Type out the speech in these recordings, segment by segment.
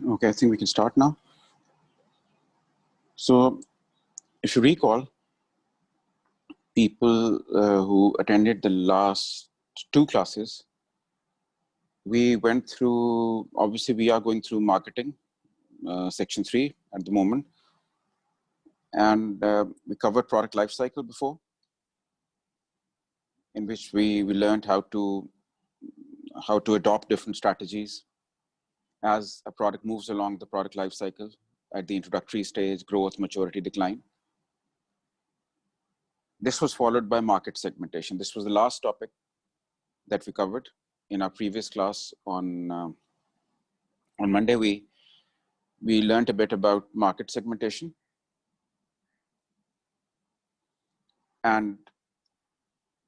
Okay, I think we can start now. So, if you recall, people who attended the last two classes, we went through, obviously we are going through marketing, section 3 at the moment. And we covered product lifecycle before, in which we learned how to adopt different strategies as a product moves along the product lifecycle at the introductory stage, growth, maturity, decline. This was followed by market segmentation. This was the last topic that we covered in our previous class on Monday. We learned a bit about market segmentation, and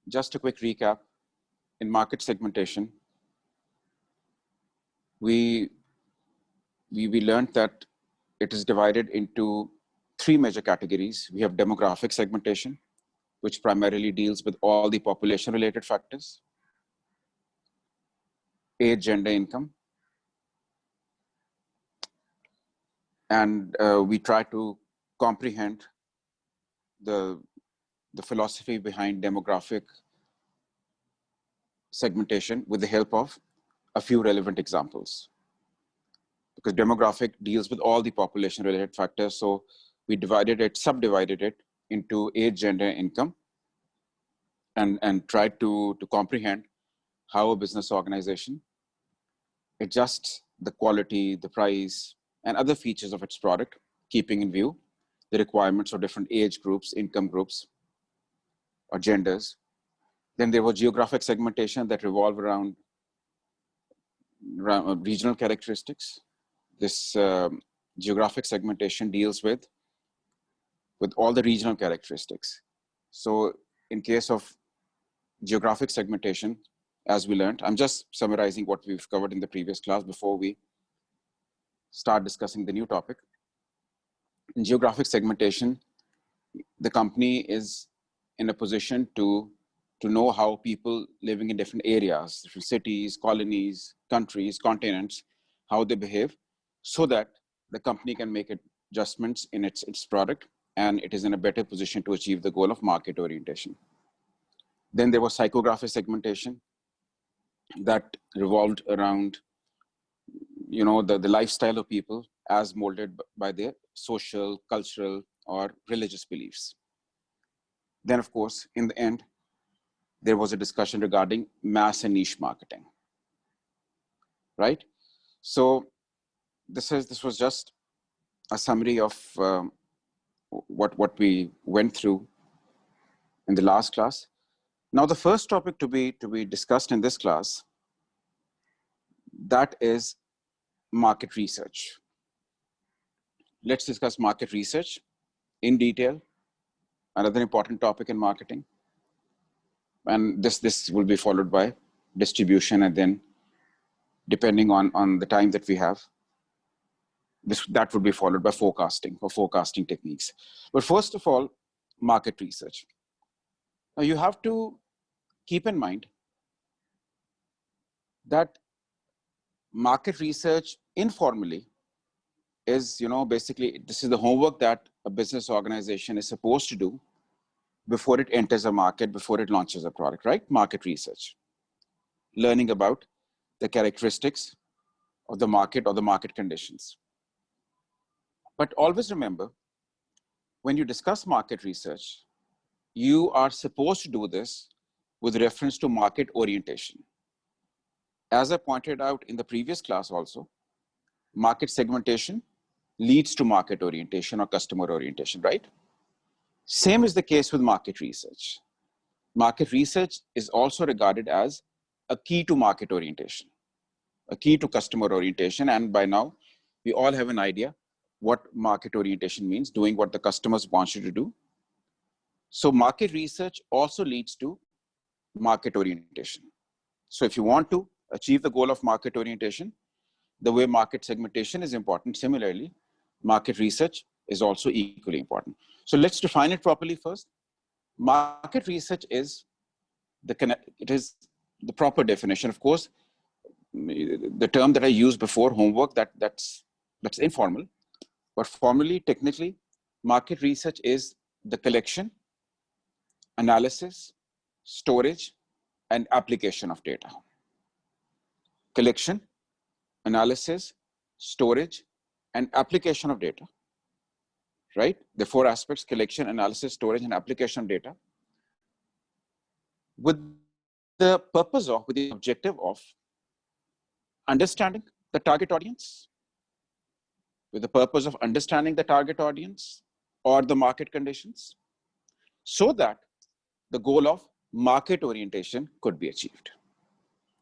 just a quick recap. In market segmentation, we learned that it is divided into three major categories. We have demographic segmentation, which primarily deals with all the population related factors, age, gender, income. And we try to comprehend the philosophy behind demographic segmentation with the help of a few relevant examples. Because demographic deals with all the population related factors. So we subdivided it into age, gender, income, and tried to comprehend how a business organization adjusts the quality, the price, and other features of its product, keeping in view the requirements of different age groups, income groups, or genders. Then there was geographic segmentation that revolved around regional characteristics. This geographic segmentation deals with all the regional characteristics. So in case of geographic segmentation, as we learned, I'm just summarizing what we've covered in the previous class before we start discussing the new topic. In geographic segmentation, the company is in a position to know how people living in different areas, different cities, colonies, countries, continents, how they behave, so that the company can make adjustments in its product, and it is in a better position to achieve the goal of market orientation. Then there was psychographic segmentation that revolved around, the lifestyle of people as molded by their social, cultural, or religious beliefs. Then, of course, in the end, there was a discussion regarding mass and niche marketing, right? So this was just a summary of what we went through in the last class. Now, the first topic to be discussed in this class, that is market research. Let's discuss market research in detail, another important topic in marketing. And this will be followed by distribution, and then depending on the time that we have, that would be followed by forecasting or forecasting techniques. But first of all, market research. Now you have to keep in mind that market research informally is, basically this is the homework that a business organization is supposed to do before it enters a market, before it launches a product, right? Market research, learning about the characteristics of the market or the market conditions. But always remember, when you discuss market research, you are supposed to do this with reference to market orientation. As I pointed out in the previous class also, market segmentation leads to market orientation or customer orientation, right? Same is the case with market research. Market research is also regarded as a key to market orientation, a key to customer orientation. And by now, we all have an idea what market orientation means, doing what the customers want you to do. So market research also leads to market orientation. So if you want to achieve the goal of market orientation, the way market segmentation is important, similarly, market research is also equally important. So let's define it properly first. Market research is the proper definition. Of course, the term that I used before, homework, that's That's informal. But formally, technically, market research is the collection, analysis, storage, and application of data. Collection, analysis, storage, and application of data, right? The four aspects: collection, analysis, storage, and application of data, with the purpose of, with the objective of understanding the target audience, with the purpose of understanding the target audience or the market conditions, so that the goal of market orientation could be achieved.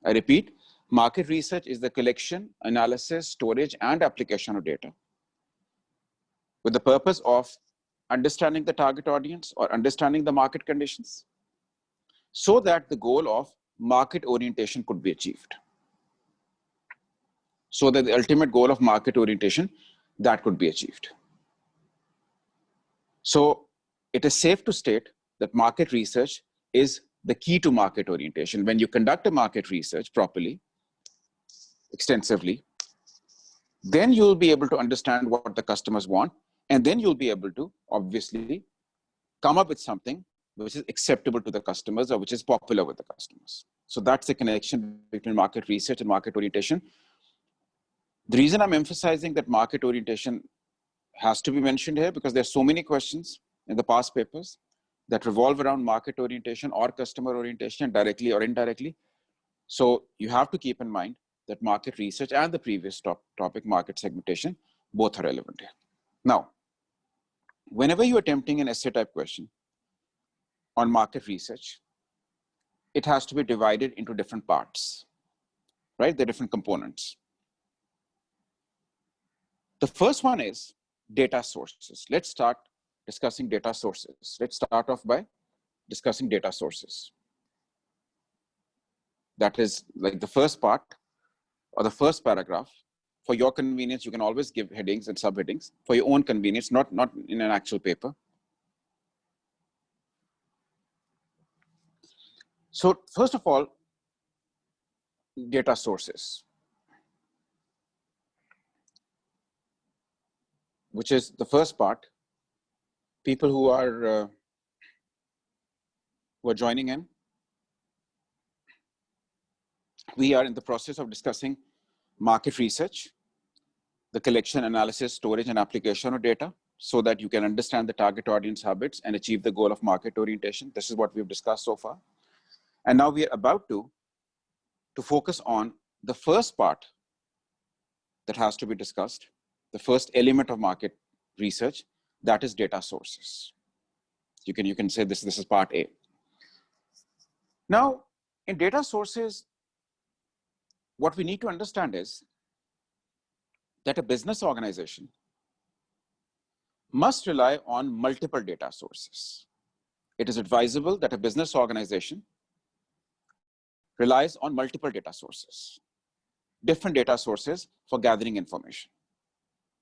I repeat, market research is the collection, analysis, storage, and application of data with the purpose of understanding the target audience or understanding the market conditions, so that the goal of market orientation could be achieved. So that the ultimate goal of market orientation that could be achieved. So it is safe to state that market research is the key to market orientation. When you conduct a market research properly, extensively, then you'll be able to understand what the customers want, and then you'll be able to obviously come up with something which is acceptable to the customers or which is popular with the customers. So that's the connection between market research and market orientation. The reason I'm emphasizing that market orientation has to be mentioned here, because there's so many questions in the past papers that revolve around market orientation or customer orientation, directly or indirectly. So you have to keep in mind that market research and the previous topic, market segmentation, both are relevant here. Now, whenever you're attempting an essay type question on market research, it has to be divided into different parts, right? The different components. The first one is data sources. Let's start discussing data sources. Let's start off by discussing data sources. That is like the first part or the first paragraph. For your convenience, you can always give headings and subheadings for your own convenience, not in an actual paper. So first of all, data sources, which is the first part. People who are joining in, we are in the process of discussing market research, the collection, analysis, storage, and application of data, so that you can understand the target audience habits and achieve the goal of market orientation. This is what we've discussed so far. And now we are about to focus on the first part that has to be discussed, the first element of market research, that is data sources. You can say this is part A. Now, in data sources, what we need to understand is that a business organization must rely on multiple data sources. It is advisable that a business organization relies on multiple data sources, different data sources for gathering information.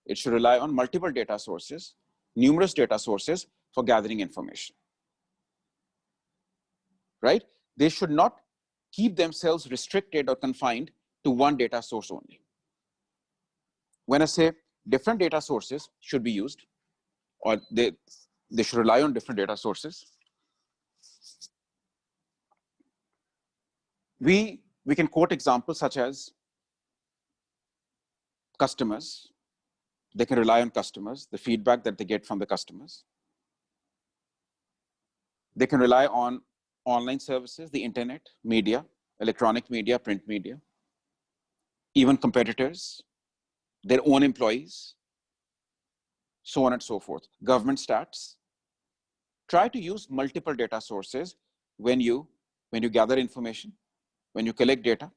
It should rely on multiple data sources, numerous data sources for gathering information, right? They should not keep themselves restricted or confined to one data source only. When I say different data sources should be used, or they should rely on different data sources, we can quote examples such as customers. They can rely on customers, the feedback that they get from the customers. They can rely on online services, the internet, media, electronic media, print media, even competitors, their own employees, so on and so forth. Government stats. Try to use multiple data sources when you gather information, when you collect data.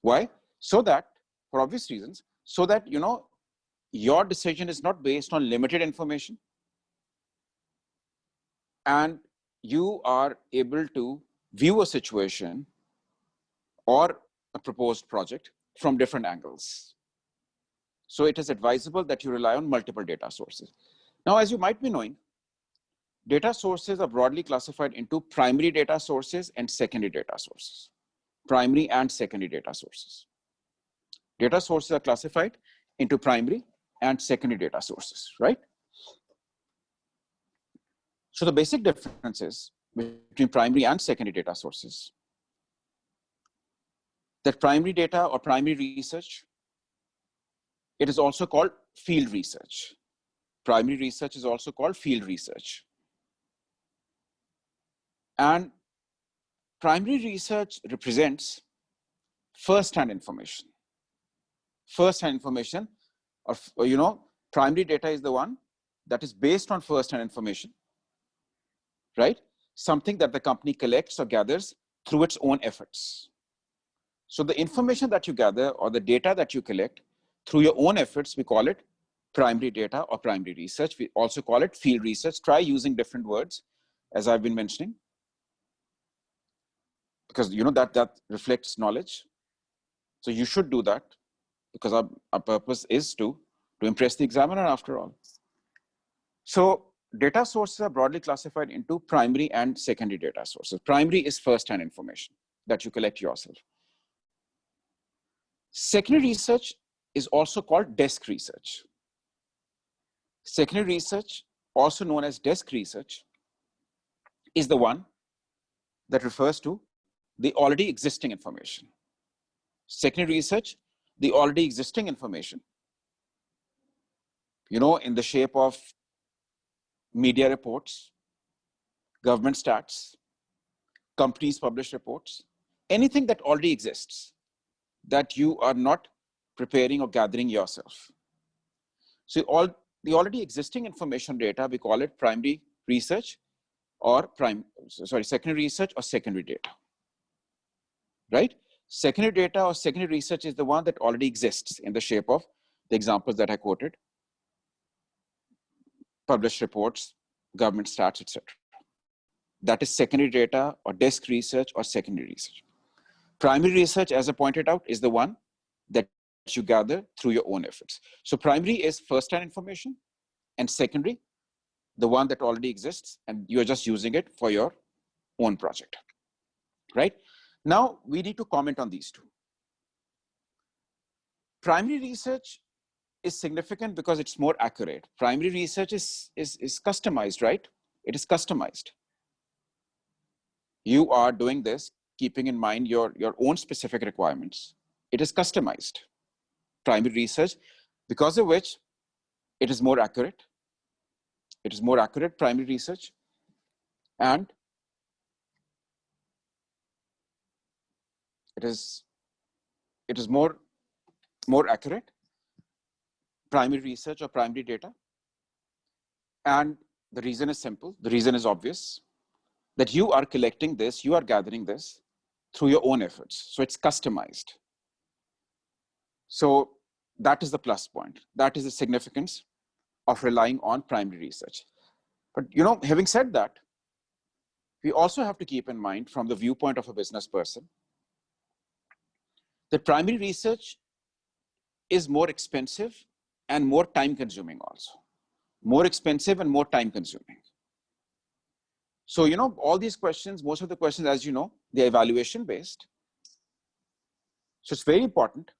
Why? So that, for obvious reasons, so that your decision is not based on limited information, and you are able to view a situation or a proposed project from different angles. So it is advisable that you rely on multiple data sources. Now, as you might be knowing, data sources are broadly classified into primary data sources and secondary data sources. Primary and secondary data sources. Data sources are classified into primary and secondary data sources, right? So the basic differences between primary and secondary data sources, that primary data or primary research, it is also called field research. Primary research is also called field research. And primary research represents first-hand information. First-hand information, or primary data is the one that is based on first-hand information, right? Something that the company collects or gathers through its own efforts. So the information that you gather or the data that you collect through your own efforts, we call it primary data or primary research. We also call it field research. Try using different words, as I've been mentioning, because that reflects knowledge. So you should do that, because our purpose is to impress the examiner after all. So data sources are broadly classified into primary and secondary data sources. Primary is first-hand information that you collect yourself. Secondary research is also called desk research. Secondary research, also known as desk research, is the one that refers to the already existing information. Secondary research, the already existing information, in the shape of media reports, government stats, companies publish reports, anything that already exists that you are not preparing or gathering yourself. So the already existing information data, we call it primary research or secondary research or secondary data, right? Secondary data or secondary research is the one that already exists in the shape of the examples that I quoted: published reports, government stats, etc. That is secondary data or desk research or secondary research. Primary research, as I pointed out, is the one that you gather through your own efforts. So primary is first-hand information, and secondary, the one that already exists, and you're just using it for your own project, right? Now, we need to comment on these two. Primary research is significant because it's more accurate. Primary research is customized, right? It is customized. You are doing this keeping in mind your own specific requirements. It is customized. Primary research, because of which it is more accurate. It is more accurate, primary research, and it is more accurate, primary research or primary data. And the reason is simple, the reason is obvious, that you are collecting this, you are gathering this through your own efforts. So it's customized. So that is the plus point. That is the significance of relying on primary research. But having said that, we also have to keep in mind, from the viewpoint of a business person, that primary research is more expensive and more time consuming also. More expensive and more time consuming. So, all these questions, most of the questions, as you know, they're evaluation based. So it's very important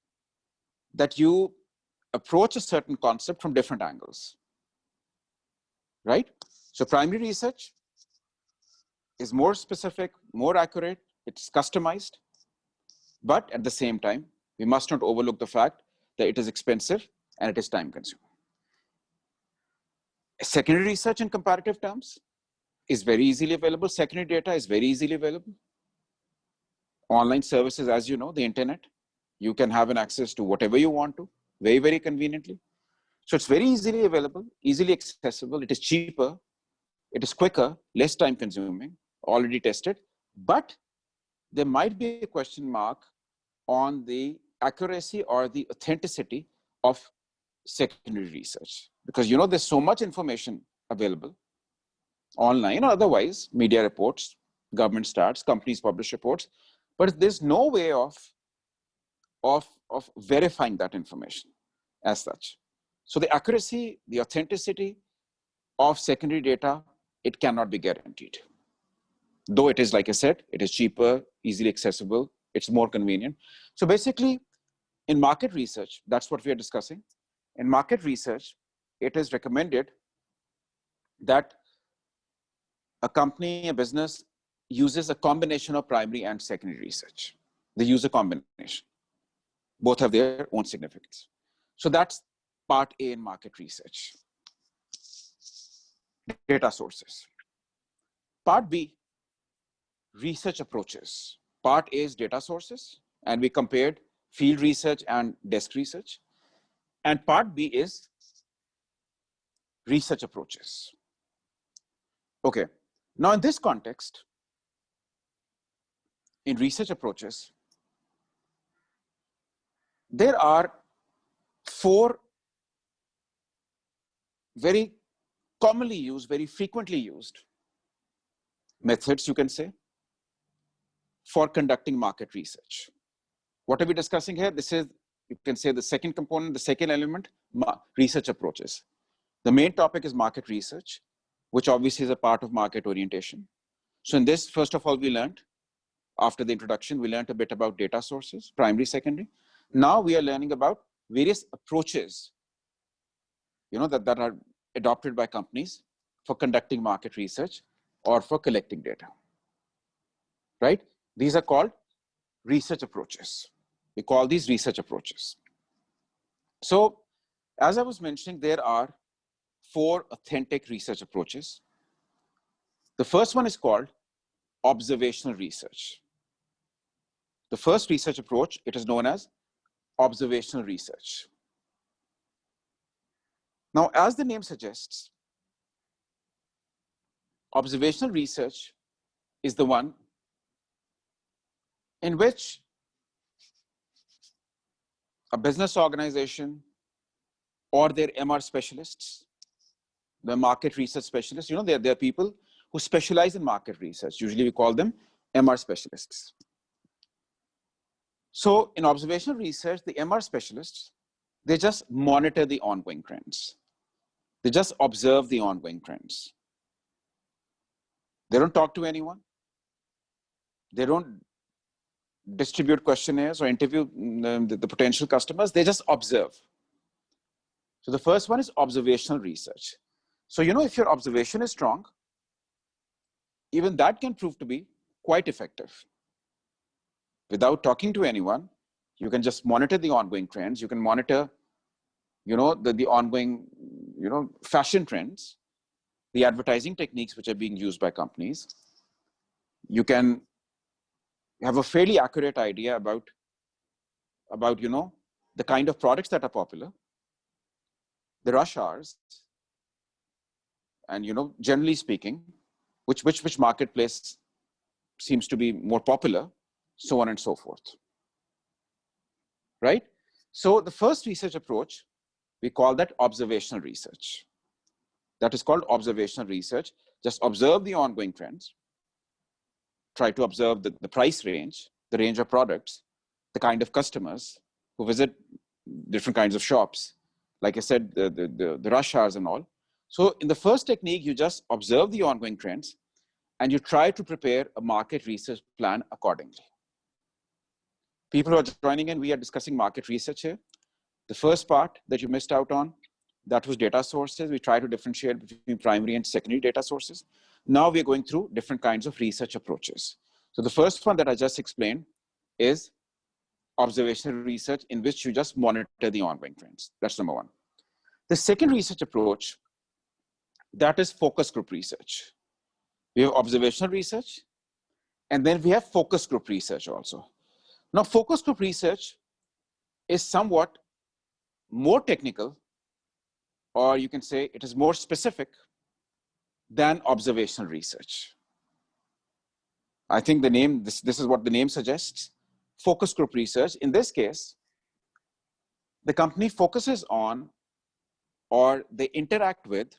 that you approach a certain concept from different angles, right? So primary research is more specific, more accurate, it's customized, but at the same time, we must not overlook the fact that it is expensive and it is time consuming. Secondary research in comparative terms is very easily available. Secondary data is very easily available. Online services, as you know, the internet, you can have an access to whatever you want to, very, very conveniently. So it's very easily available, easily accessible. It is cheaper, it is quicker, less time consuming, already tested. But there might be a question mark on the accuracy or the authenticity of secondary research, because there's so much information available online or otherwise, media reports, government stats, companies publish reports, but there's no way of verifying that information as such. So the accuracy, the authenticity of secondary data, it cannot be guaranteed. Though it is, like I said, it is cheaper, easily accessible, it's more convenient. So basically, in market research, that's what we are discussing. In market research, it is recommended that a company, a business uses a combination of primary and secondary research. They use a combination. Both have their own significance. So that's part A in market research. Data sources. Part B, research approaches. Part A is data sources, and we compared field research and desk research. And part B is research approaches. Okay, now in this context, in research approaches, there are 4 very commonly used, very frequently used methods, you can say, for conducting market research. What are we discussing here? This is, you can say, the second component, the second element, research approaches. The main topic is market research, which obviously is a part of market orientation. So in this, first of all, we learned, after the introduction, we learned a bit about data sources, primary, secondary. Now we are learning about various approaches, that are adopted by companies for conducting market research or for collecting data, right? These are called research approaches. We call these research approaches. So as I was mentioning, there are 4 authentic research approaches. The first one is called observational research. The first research approach, it is known as observational research. Now, as the name suggests, observational research is the one in which a business organization or their MR specialists, the market research specialists, they're people who specialize in market research. Usually we call them MR specialists. So in observational research, the MR specialists, they just monitor the ongoing trends. They just observe the ongoing trends. They don't talk to anyone. They don't distribute questionnaires or interview the potential customers. They just observe. So the first one is observational research. So, if your observation is strong, even that can prove to be quite effective. Without talking to anyone, you can just monitor the ongoing trends. You can monitor, the ongoing, fashion trends, the advertising techniques which are being used by companies. You can have a fairly accurate idea about the kind of products that are popular, the rush hours, and generally speaking, which marketplace seems to be more popular, so on and so forth. Right? So the first research approach, we call that observational research. That is called observational research. Just observe the ongoing trends. Try to observe the price range, the range of products, the kind of customers who visit different kinds of shops. Like I said, the rush hours and all. So in the first technique, you just observe the ongoing trends and you try to prepare a market research plan accordingly. People who are joining in, we are discussing market research here. The first part that you missed out on, that was data sources. We try to differentiate between primary and secondary data sources. Now we're going through different kinds of research approaches. So the first one that I just explained is observational research, in which you just monitor the ongoing trends. That's number one. The second research approach, that is focus group research. We have observational research, and then we have focus group research also. Now, focus group research is somewhat more technical, or you can say it is more specific than observational research. I think the name, this is what the name suggests, focus group research. In this case, the company focuses on, or they interact with,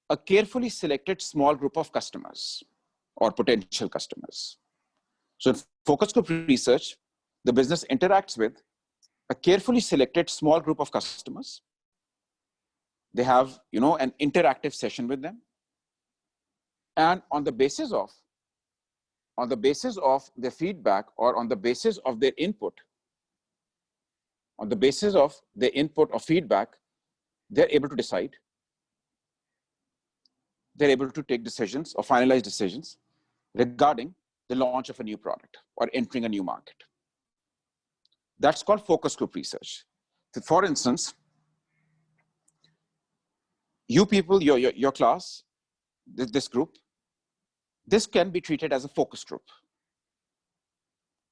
a carefully selected small group of customers or potential customers. So in focus group research, the business interacts with a carefully selected small group of customers. They have, an interactive session with them. And on the basis of their feedback, or on the basis of their input, on the basis of their input or feedback, they're able to decide. They're able to take decisions or finalize decisions regarding the launch of a new product or entering a new market. That's called focus group research. So for instance, you people, your class, this group, this can be treated as a focus group.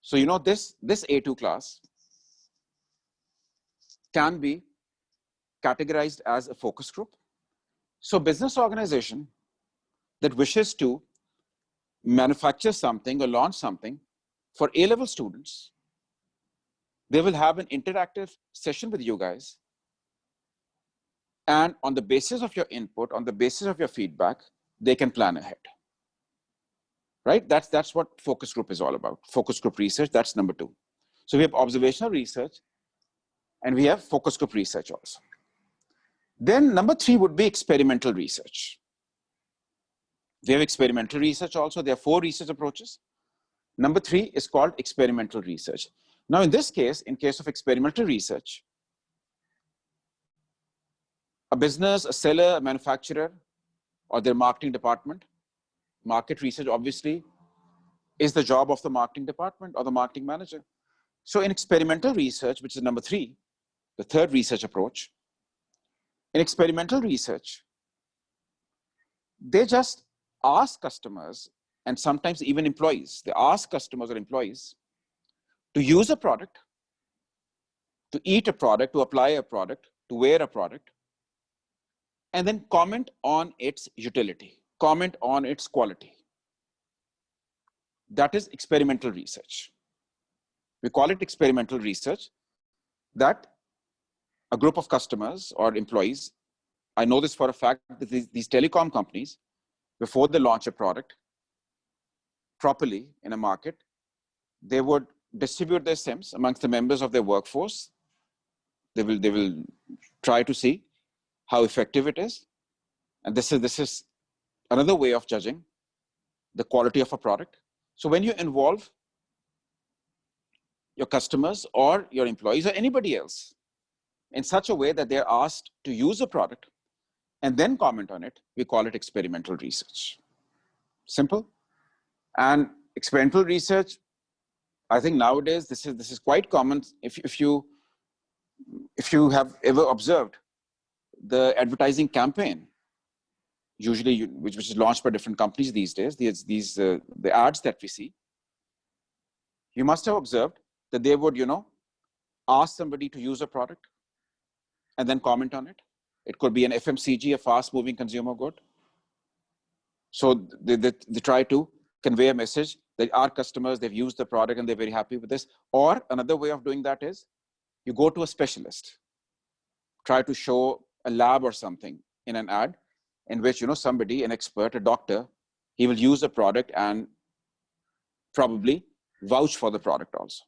So you know this A2 class can be categorized as a focus group. So business organization that wishes to manufacture something or launch something for A-level students, they will have an interactive session with you guys. And on the basis of your input, on the basis of your feedback, they can plan ahead. Right? That's what focus group is all about. Focus group research, that's number 2. So we have observational research and we have focus group research also. Then number 3 would be experimental research. We have experimental research also. There are 4 research approaches. Number 3 is called experimental research. Now in this case, in case of experimental research, a business, a seller, a manufacturer, or their marketing department, market research obviously is the job of the marketing department or the marketing manager. So in experimental research, which is number 3, the third research approach, in experimental research, they just ask customers and sometimes even employees, they ask customers or employees to use a product, to eat a product, to apply a product, to wear a product, and then comment on its utility, comment on its quality. That is experimental research. We call it experimental research, that a group of customers or employees, I know this for a fact, that these telecom companies, before they launch a product properly in a market, they would distribute their SIMs amongst the members of their workforce. They will try to see how effective it is. And this is another way of judging the quality of a product. So when you involve your customers or your employees or anybody else in such a way that they're asked to use a product and then comment on it, we call it experimental research. Simple. And experimental research, I think nowadays this is quite common. If you have ever observed the advertising campaign, usually which is launched by different companies these days, the ads that we see, you must have observed that they would, ask somebody to use a product and then comment on it. It could be an FMCG, a fast-moving consumer good. So they try to convey a message that our customers, they've used the product and they're very happy with this. Or another way of doing that is you go to a specialist, try to show a lab or something in an ad in which, somebody, an expert, a doctor, he will use the product and probably vouch for the product also.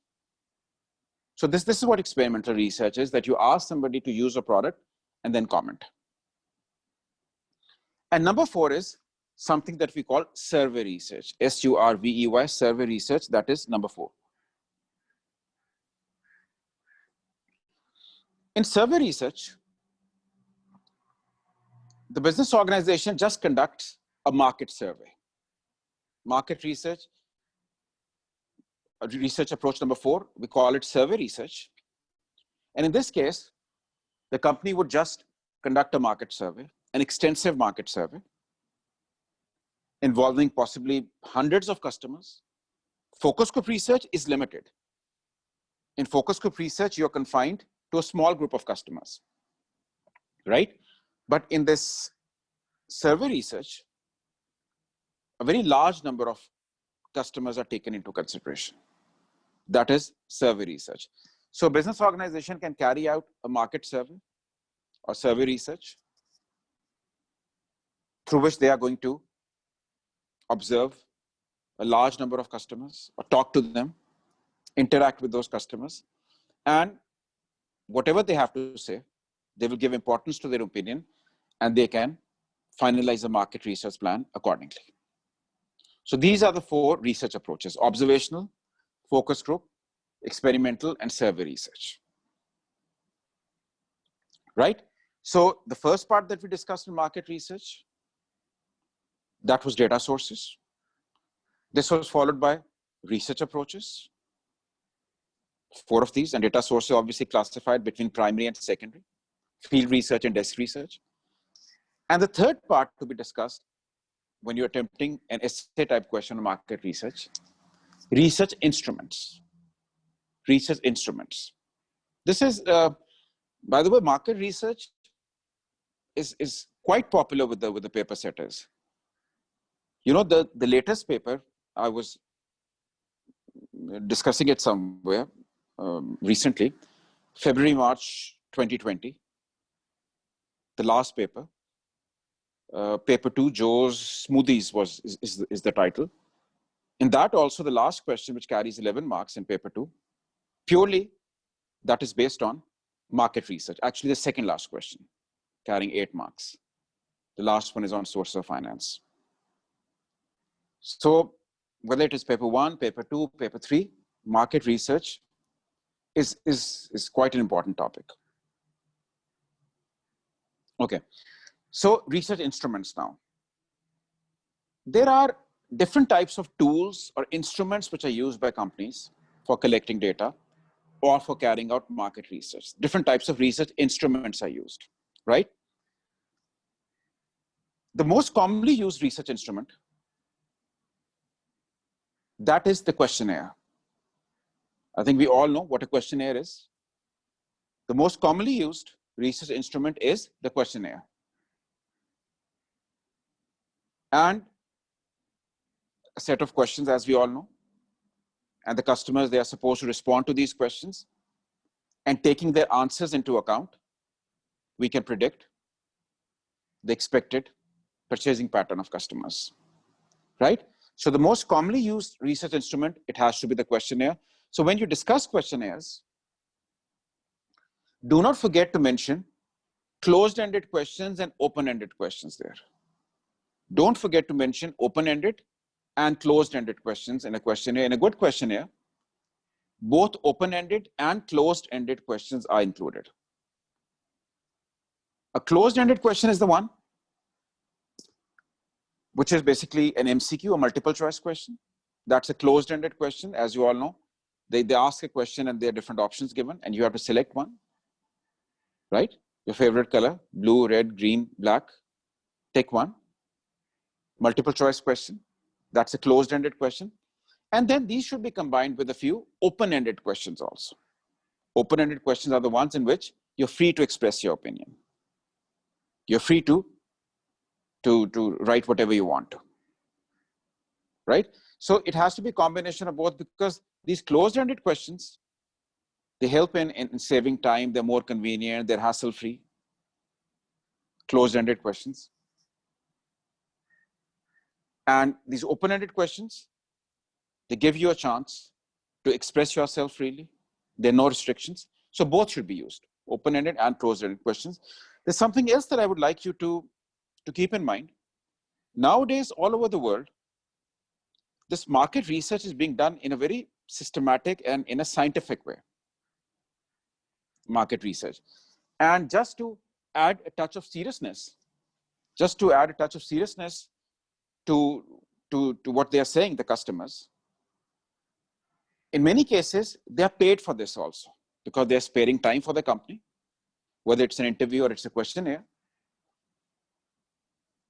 So this is what experimental research is, that you ask somebody to use a product and then comment. And number 4 is something that we call survey research, SURVEY, survey research, that is number 4. In survey research, the business organization just conducts a market survey. Market research, research approach number 4, we call it survey research. And in this case, the company would just conduct a market survey, an extensive market survey, involving possibly hundreds of customers. Focus group research is limited. In focus group research, you're confined to a small group of customers, right? But in this survey research, a very large number of customers are taken into consideration. That is survey research. So business organization can carry out a market survey or survey research through which they are going to observe a large number of customers or talk to them, interact with those customers, and whatever they have to say, they will give importance to their opinion and they can finalize a market research plan accordingly. So these are the 4 research approaches: observational, focus group, experimental, and survey research. right? So the first part that we discussed in market research, that was data sources. This was followed by research approaches, 4 of these, and data sources obviously classified between primary and secondary, field research and desk research. And the third part to be discussed when you're attempting an essay type question on market research, research instruments. Research instruments. This is, by the way, market research is quite popular with the paper setters. You know, the latest paper, I was discussing it somewhere recently, February, March 2020, the last paper, paper 2, Joe's Smoothies is the title. In that also, the last question, which carries 11 marks in paper 2, purely that is based on market research. Actually, the second last question, carrying 8 marks. The last one is on sources of finance. So whether it is paper 1, paper 2, paper 3, market research is quite an important topic. Okay, so research instruments now. There are different types of tools or instruments which are used by companies for collecting data or for carrying out market research. Different types of research instruments are used, right? The most commonly used research instrument, that is the questionnaire. I think we all know what a questionnaire is. The most commonly used research instrument is the questionnaire. And a set of questions, as we all know. And the customers, they are supposed to respond to these questions. And taking their answers into account, we can predict the expected purchasing pattern of customers, right? So the most commonly used research instrument, it has to be the questionnaire. So when you discuss questionnaires, do not forget to mention closed-ended questions and open-ended questions there. Don't forget to mention open-ended and closed-ended questions in a questionnaire. In a good questionnaire, both open-ended and closed-ended questions are included. A closed-ended question is the one which is basically an MCQ, a multiple choice question. That's a closed-ended question, as you all know. They ask a question and there are different options given and you have to select one, right? Your favorite color, blue, red, green, black, take one. Multiple choice question, that's a closed-ended question. And then these should be combined with a few open-ended questions also. Open-ended questions are the ones in which you're free to express your opinion. You're free to write whatever you want to, right? So it has to be a combination of both because these closed-ended questions, they help in saving time, they're more convenient, they're hassle-free. Closed-ended questions. And these open-ended questions, they give you a chance to express yourself freely. There are no restrictions. So both should be used, open-ended and closed-ended questions. There's something else that I would like you to keep in mind. Nowadays, all over the world, this market research is being done in a very systematic and in a scientific way. Market research. And just to add a touch of seriousness, to what they are saying, the customers, in many cases, they are paid for this also because they're sparing time for the company, whether it's an interview or it's a questionnaire.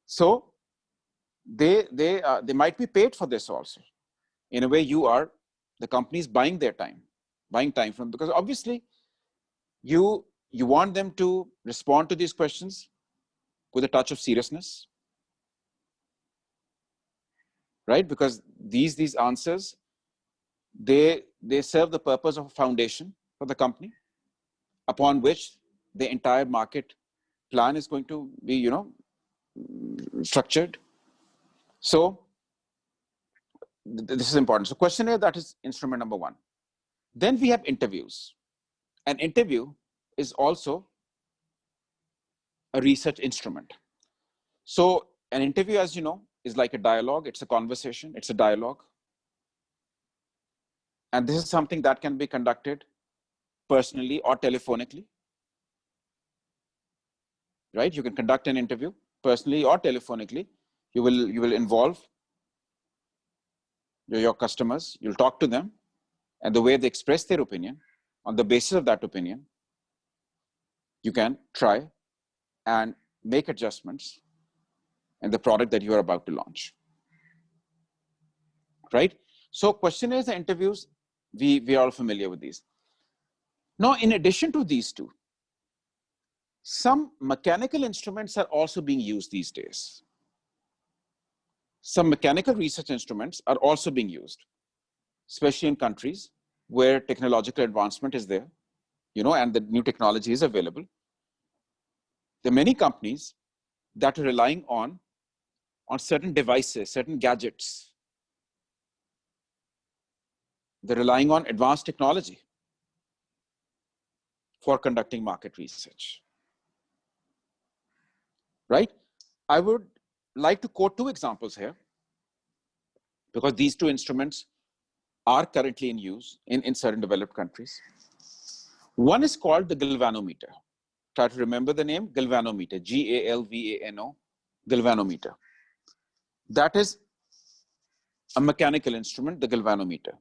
So they might be paid for this also. In a way, the company is buying their time, buying time from, because obviously you want them to respond to these questions with a touch of seriousness, right? Because these answers, they serve the purpose of a foundation for the company upon which the entire market plan is going to be, structured. So this is important. So questionnaire, that is instrument number one. Then we have interviews. An interview is also a research instrument. So an interview, as you know, is like a dialogue. It's a conversation. It's a dialogue. And this is something that can be conducted personally or telephonically. right? You can conduct an interview personally or telephonically. You will involve your customers. You'll talk to them, and the way they express their opinion, on the basis of that opinion, you can try and make adjustments in the product that you are about to launch, right? So questionnaires and interviews, we are all familiar with these. Now, in addition to these two, some mechanical instruments are also being used these days. Some mechanical research instruments are also being used, especially in countries where technological advancement is there, and the new technology is available. There are many companies that are relying on certain devices, certain gadgets. They're relying on advanced technology for conducting market research, right? I would like to quote two examples here, because these two instruments are currently in use in certain developed countries. One is called the galvanometer. Try to remember the name, galvanometer, Galvano, galvanometer. That is a mechanical instrument, the galvanometer.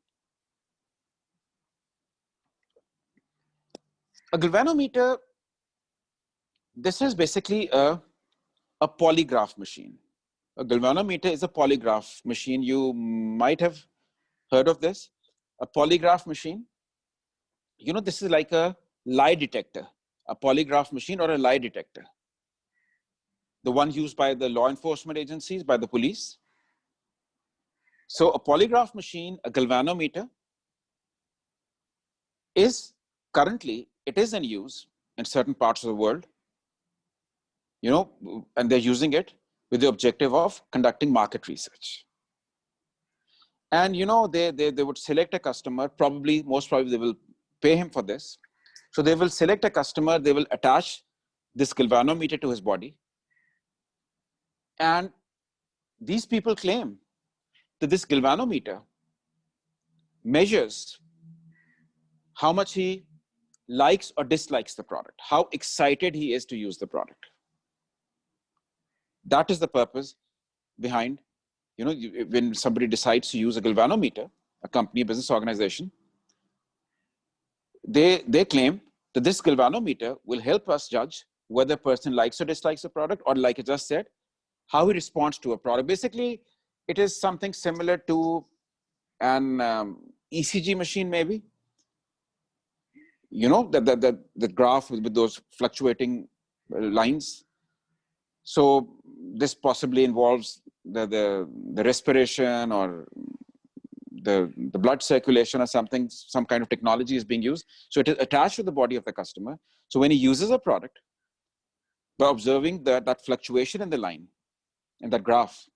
A galvanometer, this is basically a polygraph machine. A galvanometer is a polygraph machine. You might have heard of this. A polygraph machine, this is like a lie detector, a polygraph machine or a lie detector. The one used by the law enforcement agencies, by the police. So a polygraph machine, a galvanometer, is currently, it is in use in certain parts of the world, and they're using it with the objective of conducting market research. And they would select a customer, most probably they will pay him for this. So they will select a customer, they will attach this galvanometer to his body. And these people claim that this galvanometer measures how much he likes or dislikes the product, how excited he is to use the product. That is the purpose behind, when somebody decides to use a galvanometer, a company, business organization, they claim that this galvanometer will help us judge whether a person likes or dislikes a product, or like I just said, how he responds to a product. Basically, it is something similar to an ECG machine, maybe. The graph with those fluctuating lines. So this possibly involves the respiration or the blood circulation or something, some kind of technology is being used. So it is attached to the body of the customer. So when he uses a product, by observing that fluctuation in the line, in that graph,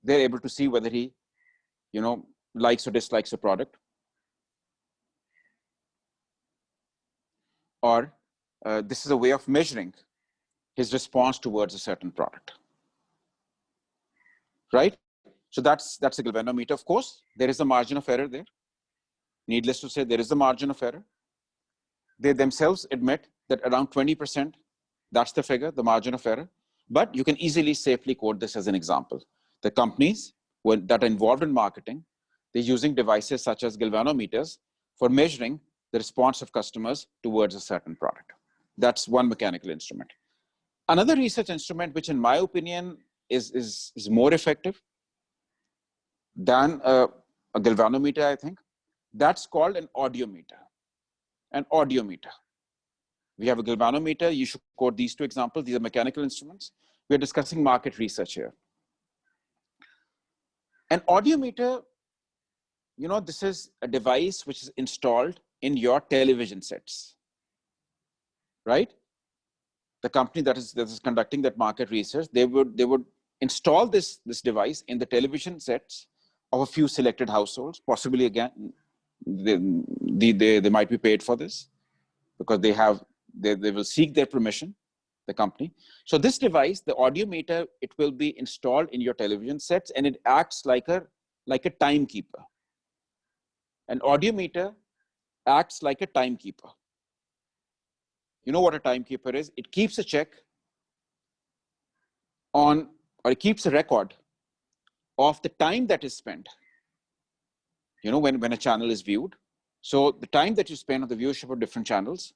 they're able to see whether he, likes or dislikes a product, or this is a way of measuring his response towards a certain product, right? So that's a galvanometer. Of course, there is a margin of error there. Needless to say, there is a margin of error. They themselves admit that around 20%, that's the figure, the margin of error. But you can easily, safely quote this as an example. The companies that are involved in marketing, they're using devices such as galvanometers for measuring the response of customers towards a certain product. That's one mechanical instrument. Another research instrument, which in my opinion is more effective than a galvanometer, I think, that's called an audiometer. An audiometer. We have a galvanometer. You should quote these two examples. These are mechanical instruments. We're discussing market research here. An audiometer, this is a device which is installed in your television sets, right? The company that is conducting that market research, they would install this device in the television sets of a few selected households. Possibly, again, they might be paid for this, because they will seek their permission, the company. So this device, the audiometer, it will be installed in your television sets, and it acts like a timekeeper. An audiometer acts like a timekeeper. You know what a timekeeper is? It keeps a check on, or it keeps a record of the time that is spent, when a channel is viewed. So the time that you spend on the viewership of different channels,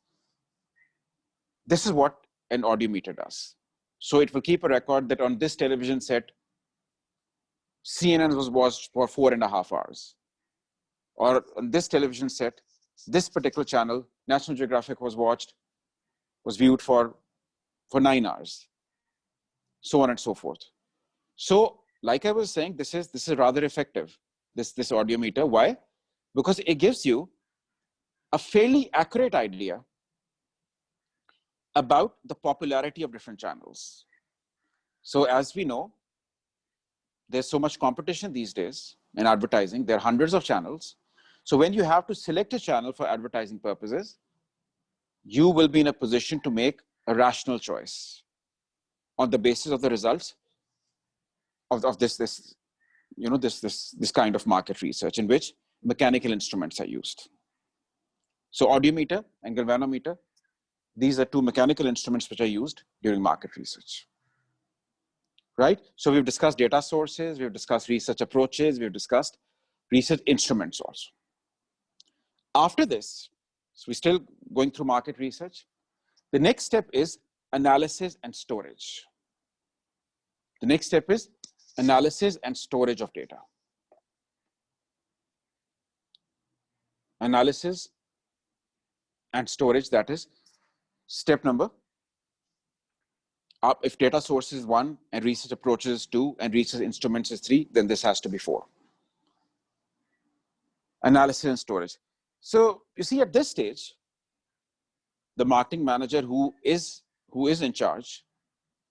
this is what an audiometer does. So it will keep a record that on this television set, CNN was watched for 4.5 hours. Or on this television set, this particular channel, National Geographic, was viewed for 9 hours, so on and so forth. So, like I was saying, this is rather effective, this audiometer. Why? Because it gives you a fairly accurate idea about the popularity of different channels. So as we know, there's so much competition these days in advertising. There are hundreds of channels. So when you have to select a channel for advertising purposes, you will be in a position to make a rational choice on the basis of the results of this kind of market research in which mechanical instruments are used. So audiometer and galvanometer, these are two mechanical instruments which are used during market research. Right? So we've discussed data sources, we've discussed research approaches, we've discussed research instruments also. After this, so we're still going through market research. The next step is analysis and storage. The next step is analysis and storage of data. Analysis and storage, that is step number. If data source is 1 and research approaches is 2 and research instruments is 3, then this has to be 4. Analysis and storage. So you see, at this stage, the marketing manager who is in charge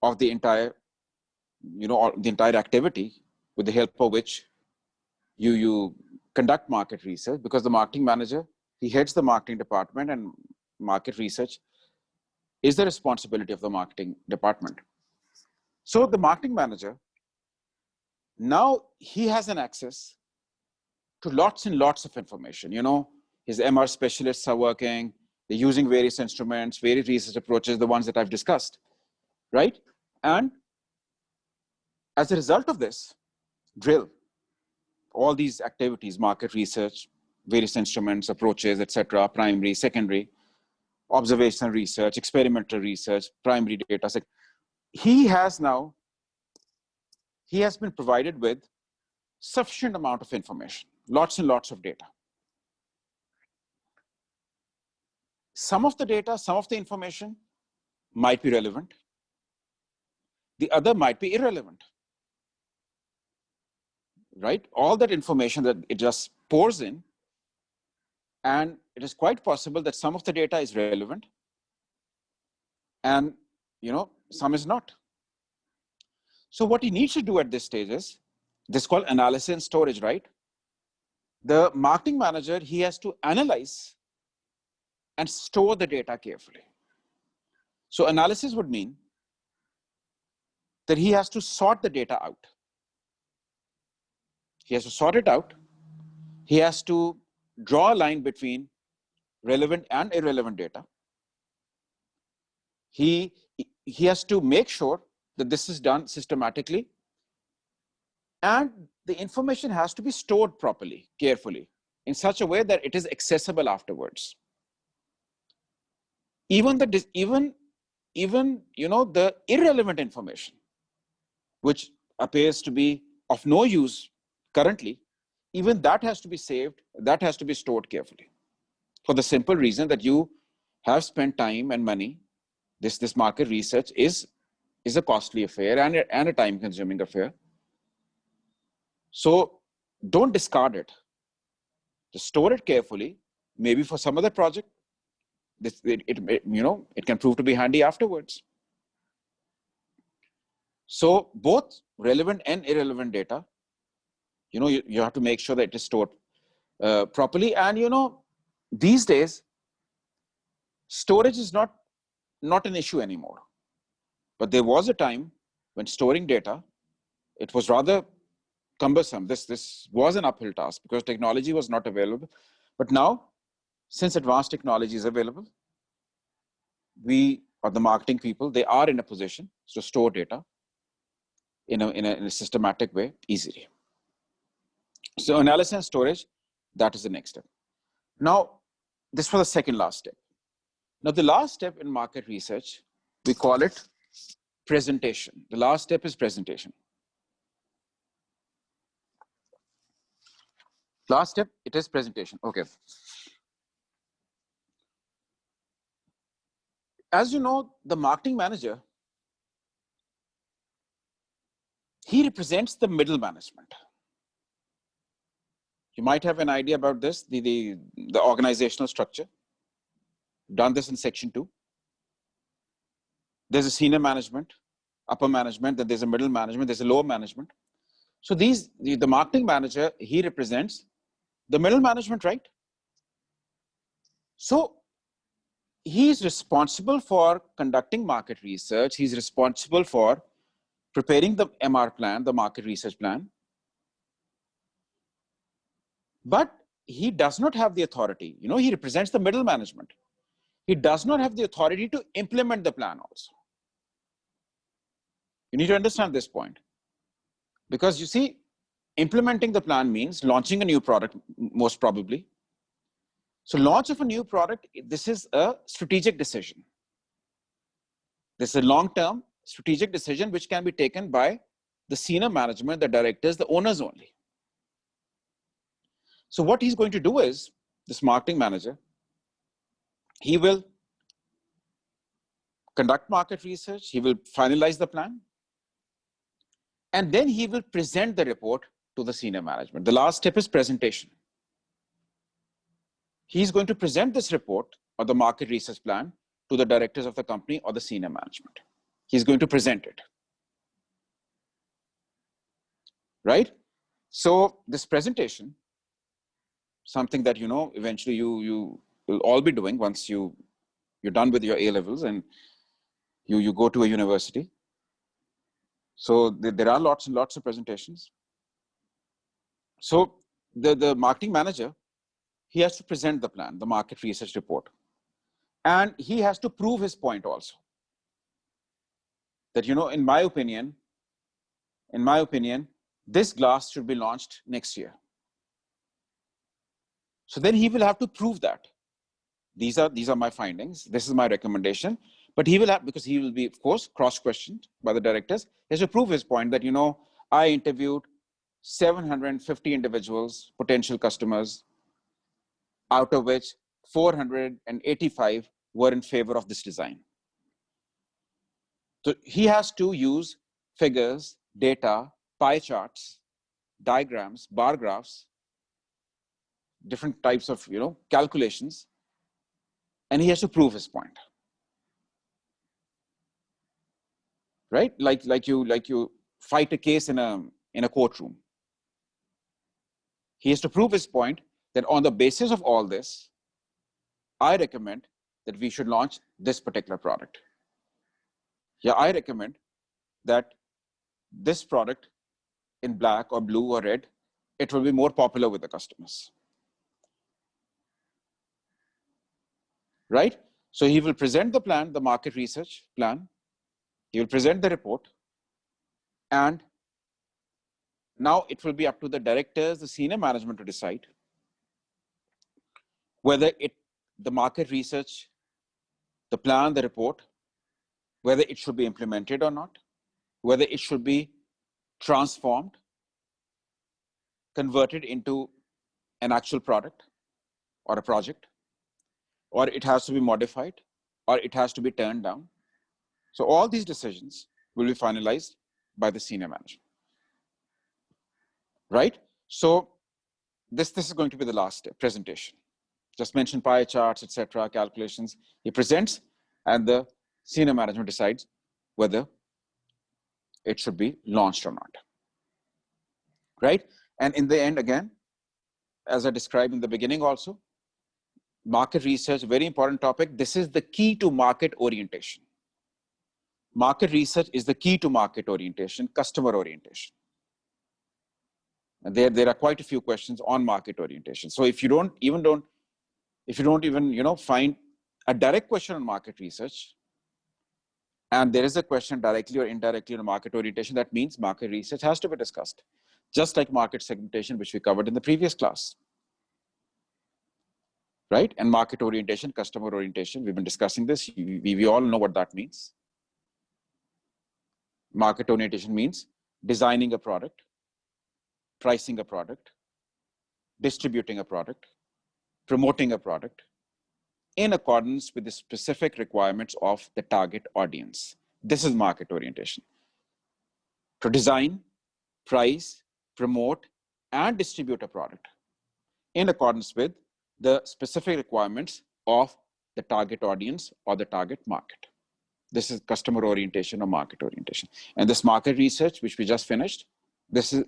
of the entire, the entire activity, with the help of which you conduct market research, because the marketing manager, he heads the marketing department, and market research is the responsibility of the marketing department. So the marketing manager, now he has an access to lots and lots of information. His MR specialists are working, they're using various instruments, various research approaches, the ones that I've discussed, right? And as a result of this drill, all these activities, market research, various instruments, approaches, etc., primary, secondary, observational research, experimental research, primary data set, he has been provided with sufficient amount of information, lots and lots of data. Some of the data, some of the information might be relevant. The other might be irrelevant, right? All that information that it just pours in, and it is quite possible that some of the data is relevant and, some is not. So what he needs to do at this stage is, this is called analysis and storage, right? The marketing manager, he has to analyze and store the data carefully. So analysis would mean that he has to sort the data out. He has to sort it out. He has to draw a line between relevant and irrelevant data. He has to make sure that this is done systematically, and the information has to be stored properly, carefully, in such a way that it is accessible afterwards. Even the irrelevant information, which appears to be of no use currently, even that has to be saved, that has to be stored carefully, for the simple reason that you have spent time and money. This market research is a costly affair and a time-consuming affair. So don't discard it. Just store it carefully. Maybe for some other project, it can prove to be handy afterwards. So both relevant and irrelevant data, you have to make sure that it is stored properly. And these days, storage is not an issue anymore. But there was a time when storing data, it was rather cumbersome. This was an uphill task because technology was not available. But now, since advanced technology is available, we, or the marketing people, they are in a position to store data in a systematic way easily. So analysis and storage, that is the next step. Now, this was the second last step. Now, the last step in market research, we call it presentation. The last step is presentation. Last step, it is presentation. Okay. As you know, the marketing manager, he represents the middle management. You might have an idea about this, the organizational structure. Done this in section 2. There's a senior management, upper management, then there's a middle management, there's a lower management. So the marketing manager, he represents the middle management, right? So he is responsible for conducting market research. He's responsible for preparing the MR plan, the market research plan. But he does not have the authority. You know, he represents the middle management. He does not have the authority to implement the plan also. You need to understand this point. Because you see, implementing the plan means launching a new product, most probably. So launch of a new product, this is a strategic decision. This is a long-term strategic decision which can be taken by the senior management, the directors, the owners only. So what he's going to do is, this marketing manager, he will conduct market research, he will finalize the plan, and then he will present the report to the senior management. The last step is presentation. He's going to present this report or the market research plan to the directors of the company or the senior management. He's going to present it. Right? So this presentation, something that, you know, eventually you will all be doing once you're done with your A-levels and you go to a university. So there are lots and lots of presentations. So the marketing manager, he has to present the plan, the market research report. And he has to prove his point also. That, you know, in my opinion, this glass should be launched next year. So then he will have to prove that. These are my findings. This is my recommendation. But he will have, because he will be, of course, cross-questioned by the directors. He has to prove his point that, you know, I interviewed 750 individuals, potential customers, out of which 485 were in favor of this design. So he has to use figures, data, pie charts, diagrams, bar graphs, different types of, you know, calculations, and he has to prove his point. Right? Like you fight a case in a courtroom. He has to prove his point that on the basis of all this, I recommend that we should launch this particular product. Yeah, I recommend that this product in black or blue or red, it will be more popular with the customers. Right? So he will present the plan, the market research plan. He will present the report. And now it will be up to the directors, the senior management to decide whether the market research, the plan, the report, whether it should be implemented or not, whether it should be transformed, converted into an actual product or a project, or it has to be modified, or it has to be turned down. So all these decisions will be finalized by the senior management. Right? So this is going to be the last step, presentation. Just mention pie charts, etc., calculations. He presents, and the senior management decides whether it should be launched or not. Right? And in the end, again, as I described in the beginning also, market research, very important topic. This is the key to market orientation. Market research is the key to market orientation, customer orientation. And there are quite a few questions on market orientation. So if you don't even, you know, find a direct question on market research, and there is a question directly or indirectly on market orientation, that means market research has to be discussed, just like market segmentation, which we covered in the previous class. Right? And market orientation, customer orientation, we've been discussing this. We all know what that means. Market orientation means designing a product, pricing a product, distributing a product, promoting a product in accordance with the specific requirements of the target audience. This is market orientation. To design, price, promote, and distribute a product in accordance with the specific requirements of the target audience or the target market. This is customer orientation or market orientation. And this market research, which we just finished, this is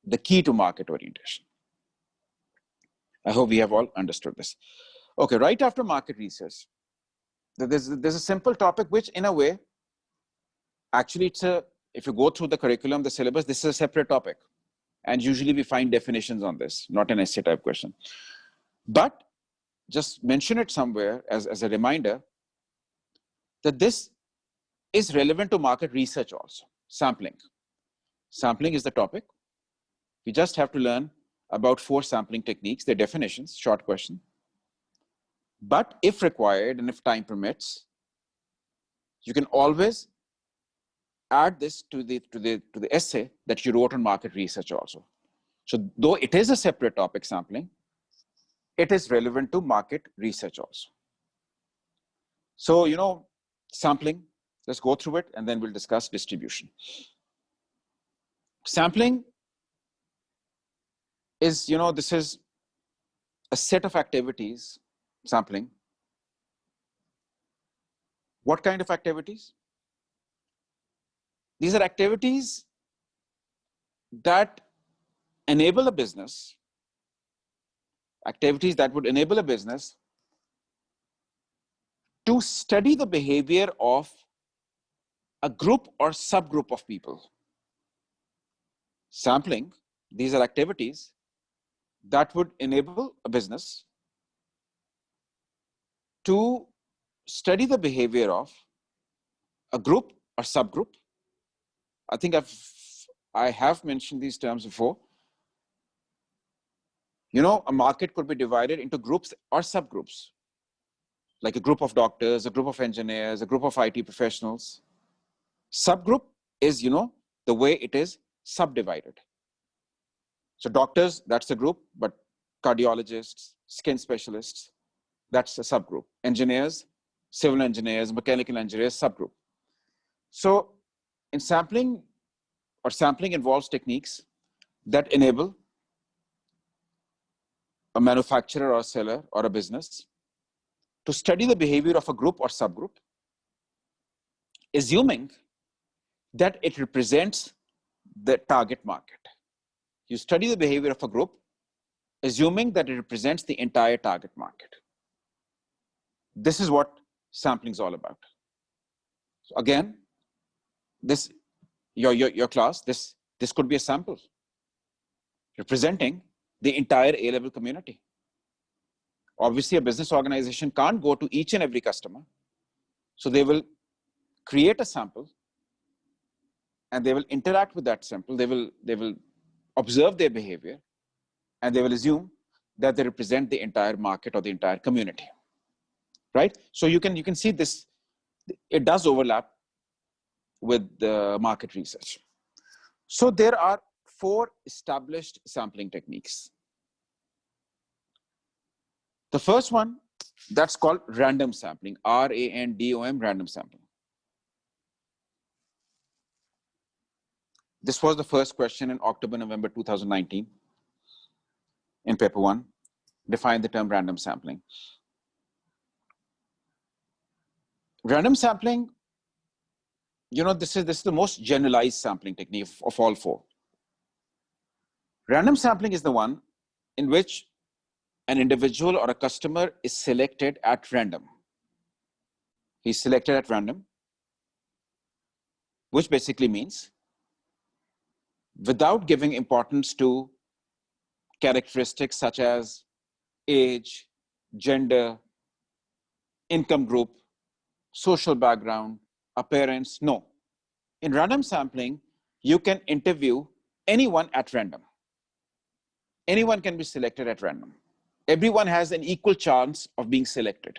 the key to market orientation. I hope we have all understood this. Okay, right after market research, there's a simple topic, which in a way, actually if you go through the curriculum, the syllabus, this is a separate topic. And usually we find definitions on this, not an essay type question. But just mention it somewhere as a reminder that this is relevant to market research also, sampling. Sampling is the topic. We just have to learn about 4 sampling techniques, their definitions, short question. But if required and if time permits, you can always add this to the essay that you wrote on market research also. So though it is a separate topic, sampling, it is relevant to market research also. So, sampling, let's go through it and then we'll discuss distribution. Sampling is, this is a set of activities, sampling. What kind of activities? These are activities that enable a business, activities that would enable a business to study the behavior of a group or subgroup of people. Sampling, these are activities that would enable a business to study the behavior of a group or subgroup. I think I have mentioned these terms before. A market could be divided into groups or subgroups, like a group of doctors, a group of engineers, a group of IT professionals. Subgroup is, the way it is subdivided. So doctors, that's a group, but cardiologists, skin specialists, that's a subgroup. Engineers, civil engineers, mechanical engineers, subgroup. So in sampling, sampling involves techniques that enable a manufacturer or a seller or a business to study the behavior of a group or subgroup, assuming that it represents the target market. You study the behavior of a group, assuming that it represents the entire target market. This is what sampling is all about. So again, your class, this could be a sample representing the entire A-level community. Obviously, a business organization can't go to each and every customer. So they will create a sample and they will interact with that sample. They will observe their behavior and they will assume that they represent the entire market or the entire community, right? So you can see this, it does overlap with the market research. So there are 4 established sampling techniques. The first one, that's called random sampling, R-A-N-D-O-M, random sampling. This was the first question in October, November 2019 in paper 1, define the term random sampling. Random sampling, this is the most generalized sampling technique of all 4. Random sampling is the one in which an individual or a customer is selected at random. He's selected at random, which basically means without giving importance to characteristics such as age, gender, income group, social background, appearance. No. In random sampling, you can interview anyone at random. Anyone can be selected at random. Everyone has an equal chance of being selected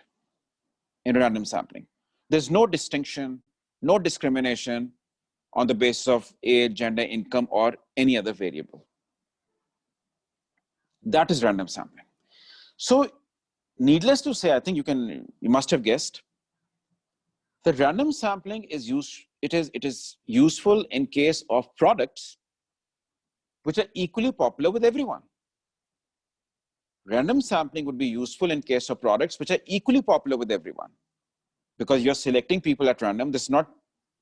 in random sampling. There's no distinction, no discrimination on the basis of age, gender, income, or any other variable. That is random sampling. So needless to say, I think you must have guessed, the random sampling is useful in case of products which are equally popular with everyone. Random sampling would be useful in case of products which are equally popular with everyone, because you're selecting people at random. This is not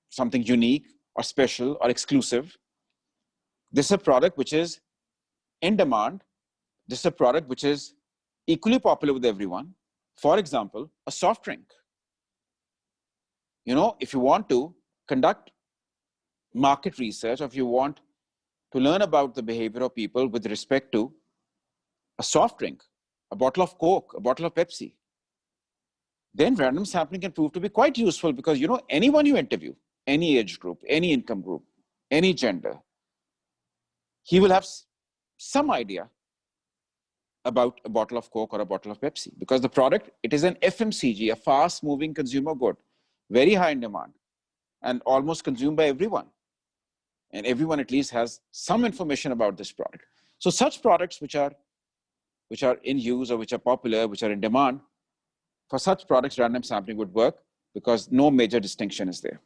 something unique or special or exclusive. This is a product which is in demand. This is a product which is equally popular with everyone. For example, a soft drink. If you want to conduct market research, or if you want to learn about the behavior of people with respect to a soft drink, a bottle of Coke, a bottle of Pepsi, then random sampling can prove to be quite useful, because anyone you interview, any age group, any income group, any gender, he will have some idea about a bottle of Coke or a bottle of Pepsi, because the product, it is an FMCG, a fast moving consumer good, very high in demand, and almost consumed by everyone. And everyone at least has some information about this product. So such products which are in use, or which are popular, which are in demand, for such products, random sampling would work, because no major distinction is there.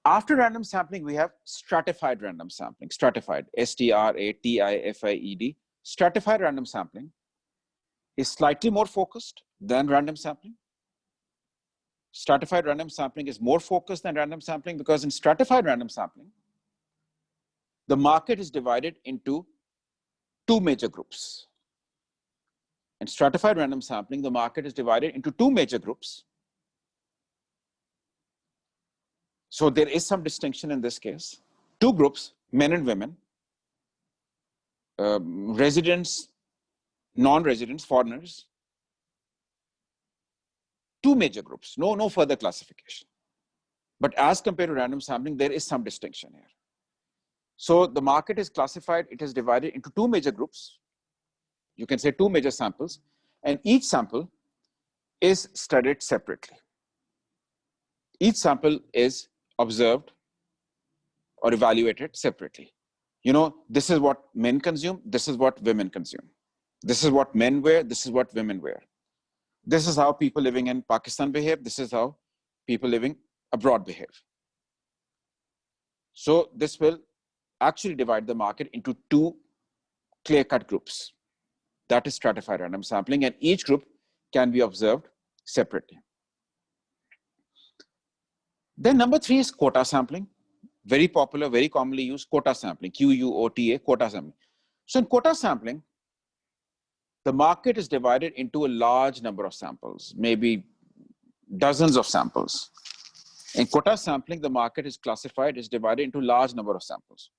After random sampling, we have stratified random sampling. Stratified, STRATIFIED. Stratified random sampling is slightly more focused than random sampling. Stratified random sampling is more focused than random sampling, because in stratified random sampling, the market is divided into two major groups. In stratified random sampling, the market is divided into two major groups. So there is some distinction in this case. Two groups, men and women, residents, non-residents, foreigners. Two major groups, no further classification. But as compared to random sampling, there is some distinction here. So the market is classified, it is divided into two major groups. You can say two major samples, and each sample is studied separately. Each sample is observed or evaluated separately. This is what men consume, this is what women consume. This is what men wear, this is what women wear. This is how people living in Pakistan behave, this is how people living abroad behave. So this will actually divide the market into two clear-cut groups. That is stratified random sampling, and each group can be observed separately. Then number 3 is quota sampling. Very popular, very commonly used, quota sampling, QUOTA, quota sampling. So in quota sampling, the market is divided into a large number of samples, maybe dozens of samples. In quota sampling, the market is classified, is divided into a large number of samples.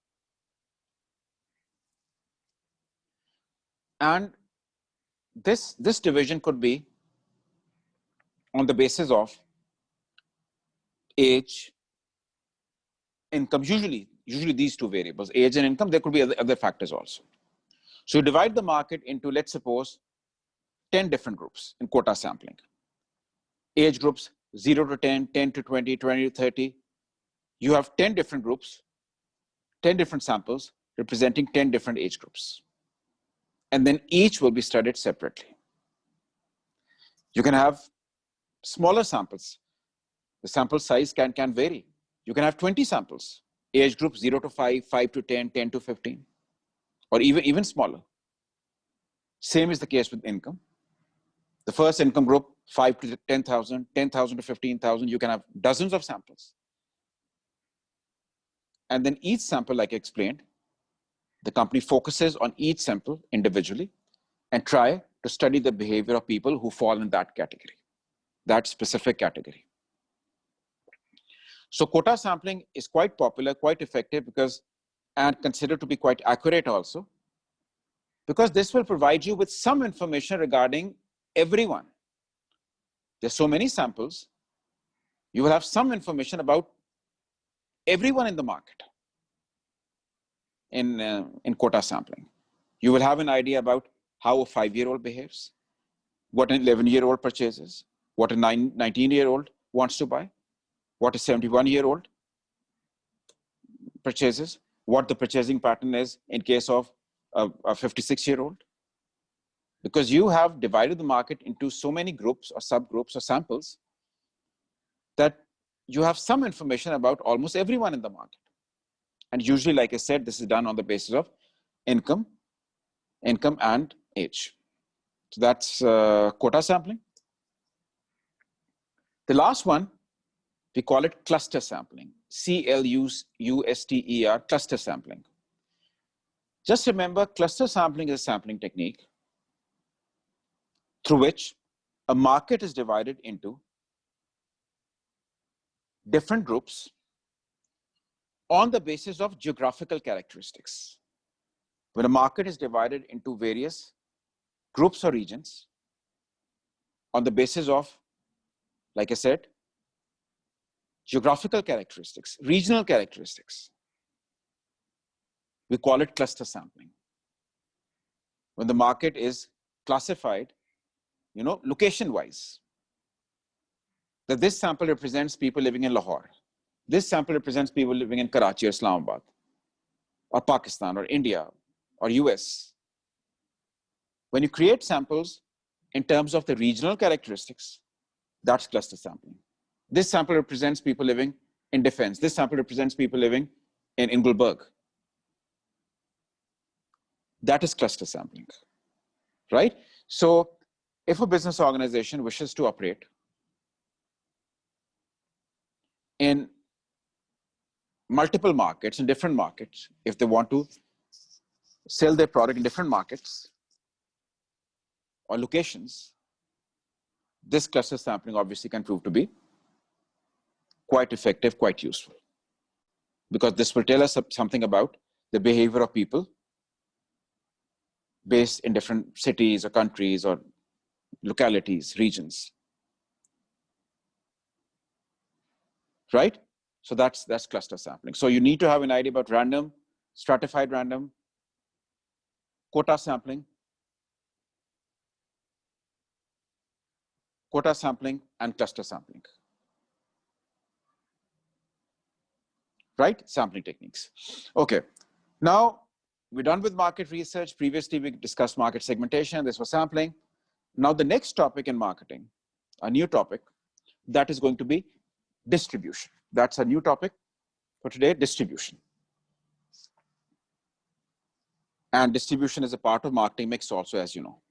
And this division could be on the basis of age, income, usually these two variables, age and income. There could be other factors also. So you divide the market into, let's suppose, 10 different groups in quota sampling. Age groups 0 to 10, 10 to 20, 20 to 30. You have 10 different groups, 10 different samples representing 10 different age groups. And then each will be studied separately. You can have smaller samples. The sample size can vary. You can have 20 samples, age group 0 to 5, 5 to 10, 10 to 15, or even smaller. Same is the case with income. The first income group, 5 to 10,000, 10,000 to 15,000, you can have dozens of samples. And then each sample, like I explained, the company focuses on each sample individually and try to study the behavior of people who fall in that category, that specific category. So quota sampling is quite popular, quite effective, and considered to be quite accurate also, because this will provide you with some information regarding everyone. There's so many samples, You will have some information about everyone in the market in quota sampling. You will have an idea about how a 5-year-old behaves, what an 11-year-old purchases, what a 19-year-old wants to buy, what a 71-year-old purchases, what the purchasing pattern is in case of a 56-year-old. Because you have divided the market into so many groups or subgroups or samples that you have some information about almost everyone in the market. And usually, like I said, this is done on the basis of income and age. So that's quota sampling. The last one, we call it cluster sampling, CLUSTER, cluster sampling. Just remember, cluster sampling is a sampling technique through which a market is divided into different groups on the basis of geographical characteristics. When a market is divided into various groups or regions on the basis of, like I said, geographical characteristics, regional characteristics, we call it cluster sampling. When the market is classified, location-wise, that this sample represents people living in Lahore. This sample represents people living in Karachi or Islamabad or Pakistan or India or US. When you create samples in terms of the regional characteristics, that's cluster sampling. This sample represents people living in defense. This sample represents people living in Ingleburg. That is cluster sampling, right? So if a business organization wishes to operate in multiple markets, in different markets, if they want to sell their product in different markets or locations, this cluster sampling obviously can prove to be quite effective, quite useful, because this will tell us something about the behavior of people based in different cities or countries or localities, regions, right? So that's cluster sampling. So you need to have an idea about random, stratified random, quota sampling, and cluster sampling, right? Sampling techniques. Okay, now we're done with market research. Previously, we discussed market segmentation. This was sampling. Now the next topic in marketing, a new topic, that is going to be distribution. That's a new topic for today, distribution. And distribution is a part of marketing mix also, as you know.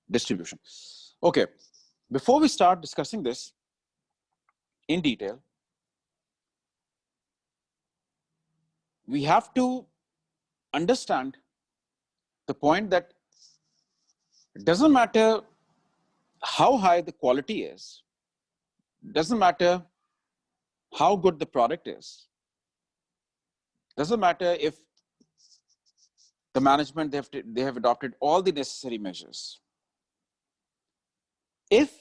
Distribution. Okay, before we start discussing this in detail, we have to understand the point that it doesn't matter how high the quality is, doesn't matter how good the product is, doesn't matter if the management, they have adopted all the necessary measures. If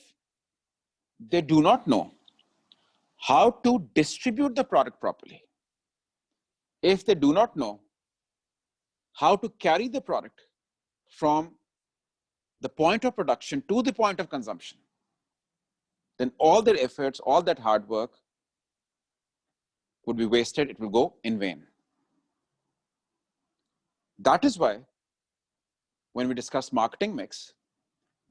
they do not know how to distribute the product properly, if they do not know how to carry the product from the point of production to the point of consumption, then all their efforts, all that hard work would be wasted. It will go in vain. That is why when we discuss marketing mix,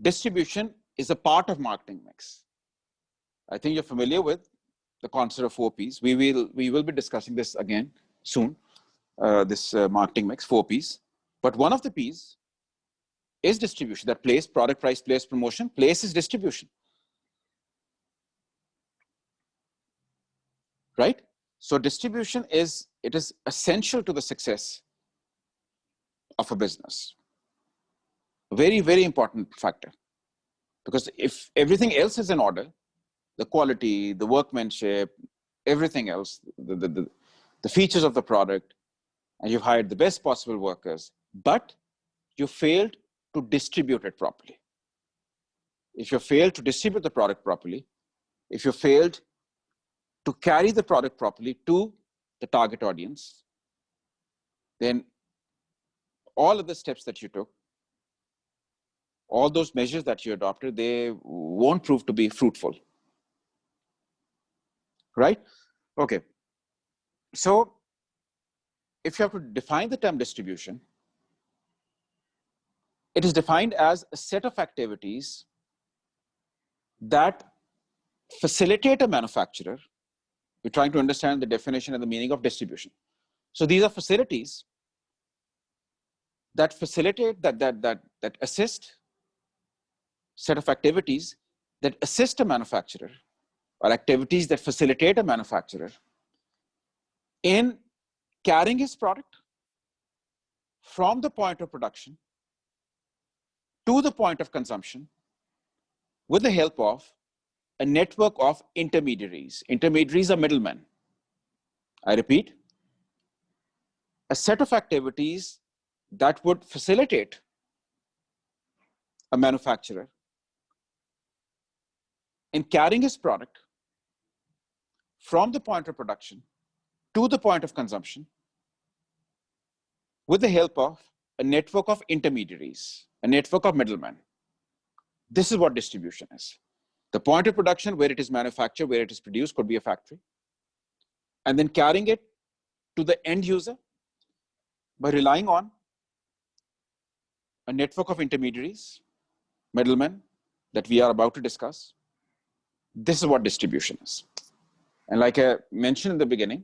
distribution is a part of marketing mix. I think you're familiar with the concept of 4 Ps. We will be discussing this again soon, this marketing mix, 4 Ps. But one of the Ps is distribution. That place, product, price, place, promotion. Place is distribution, right? So distribution is essential to the success of a business. A very, very important factor. Because if everything else is in order, the quality, the workmanship, everything else, the features of the product, and you've hired the best possible workers, but you failed to distribute it properly, if you failed to distribute the product properly, if you failed to carry the product properly to the target audience, then all of the steps that you took, all those measures that you adopted, they won't prove to be fruitful, right? Okay. So if you have to define the term distribution, it is defined as a set of activities that facilitate a manufacturer. We're trying to understand the definition and the meaning of distribution. So these are facilities that facilitate, that assist, set of activities that assist a manufacturer, or activities that facilitate a manufacturer in carrying his product from the point of production to the point of consumption with the help of a network of intermediaries. Intermediaries are middlemen. I repeat, a set of activities that would facilitate a manufacturer in carrying his product from the point of production to the point of consumption with the help of a network of intermediaries, a network of middlemen. This is what distribution is. The point of production, where it is manufactured, where it is produced, could be a factory. And then carrying it to the end user by relying on a network of intermediaries, middlemen, that we are about to discuss. This is what distribution is. And like I mentioned in the beginning,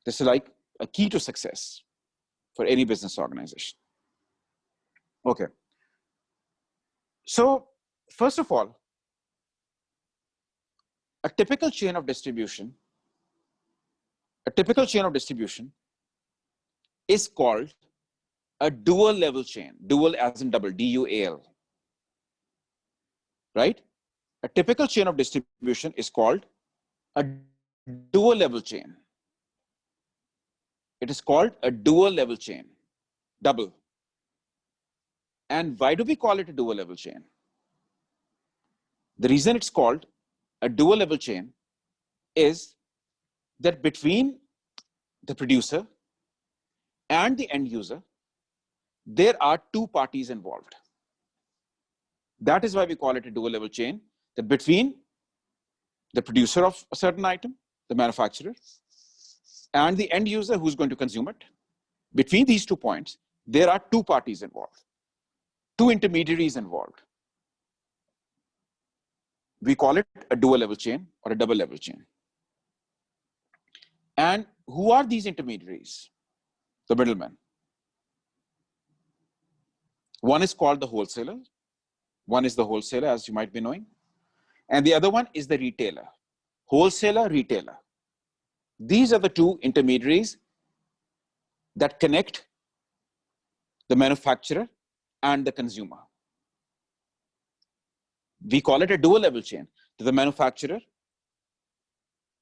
this is like a key to success for any business organization. Okay. So first of all, a typical chain of distribution is called a dual level chain. Dual as in double, D-U-A-L, right? A typical chain of distribution is called a dual level chain. It is called a dual level chain, double. And why do we call it a dual level chain? The reason it's called a dual level chain is that between the producer and the end user, there are two parties involved. That is why we call it a dual level chain, that between the producer of a certain item, the manufacturer, and the end user who's going to consume it, between these 2 points, there are two parties involved, two intermediaries involved. We call it a dual level chain or a double level chain. And who are these intermediaries? The middlemen. One is called the wholesaler. One is the wholesaler, as you might be knowing. And the other one is the retailer. Wholesaler, retailer. These are the two intermediaries that connect the manufacturer and the consumer. We call it a dual level chain. To the manufacturer,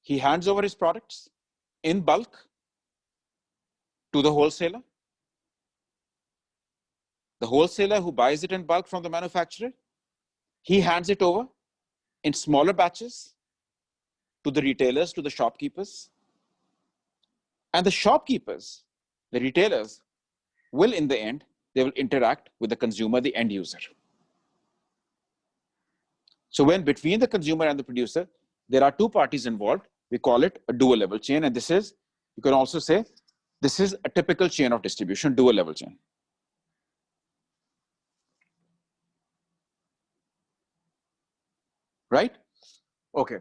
he hands over his products in bulk to the wholesaler. The wholesaler who buys it in bulk from the manufacturer, he hands it over in smaller batches to the retailers, to the shopkeepers. And the shopkeepers, the retailers, will in the end, they will interact with the consumer, the end user. So when between the consumer and the producer, there are two parties involved, we call it a dual level chain. And this is, you can also say, this is a typical chain of distribution, dual level chain. Right? Okay.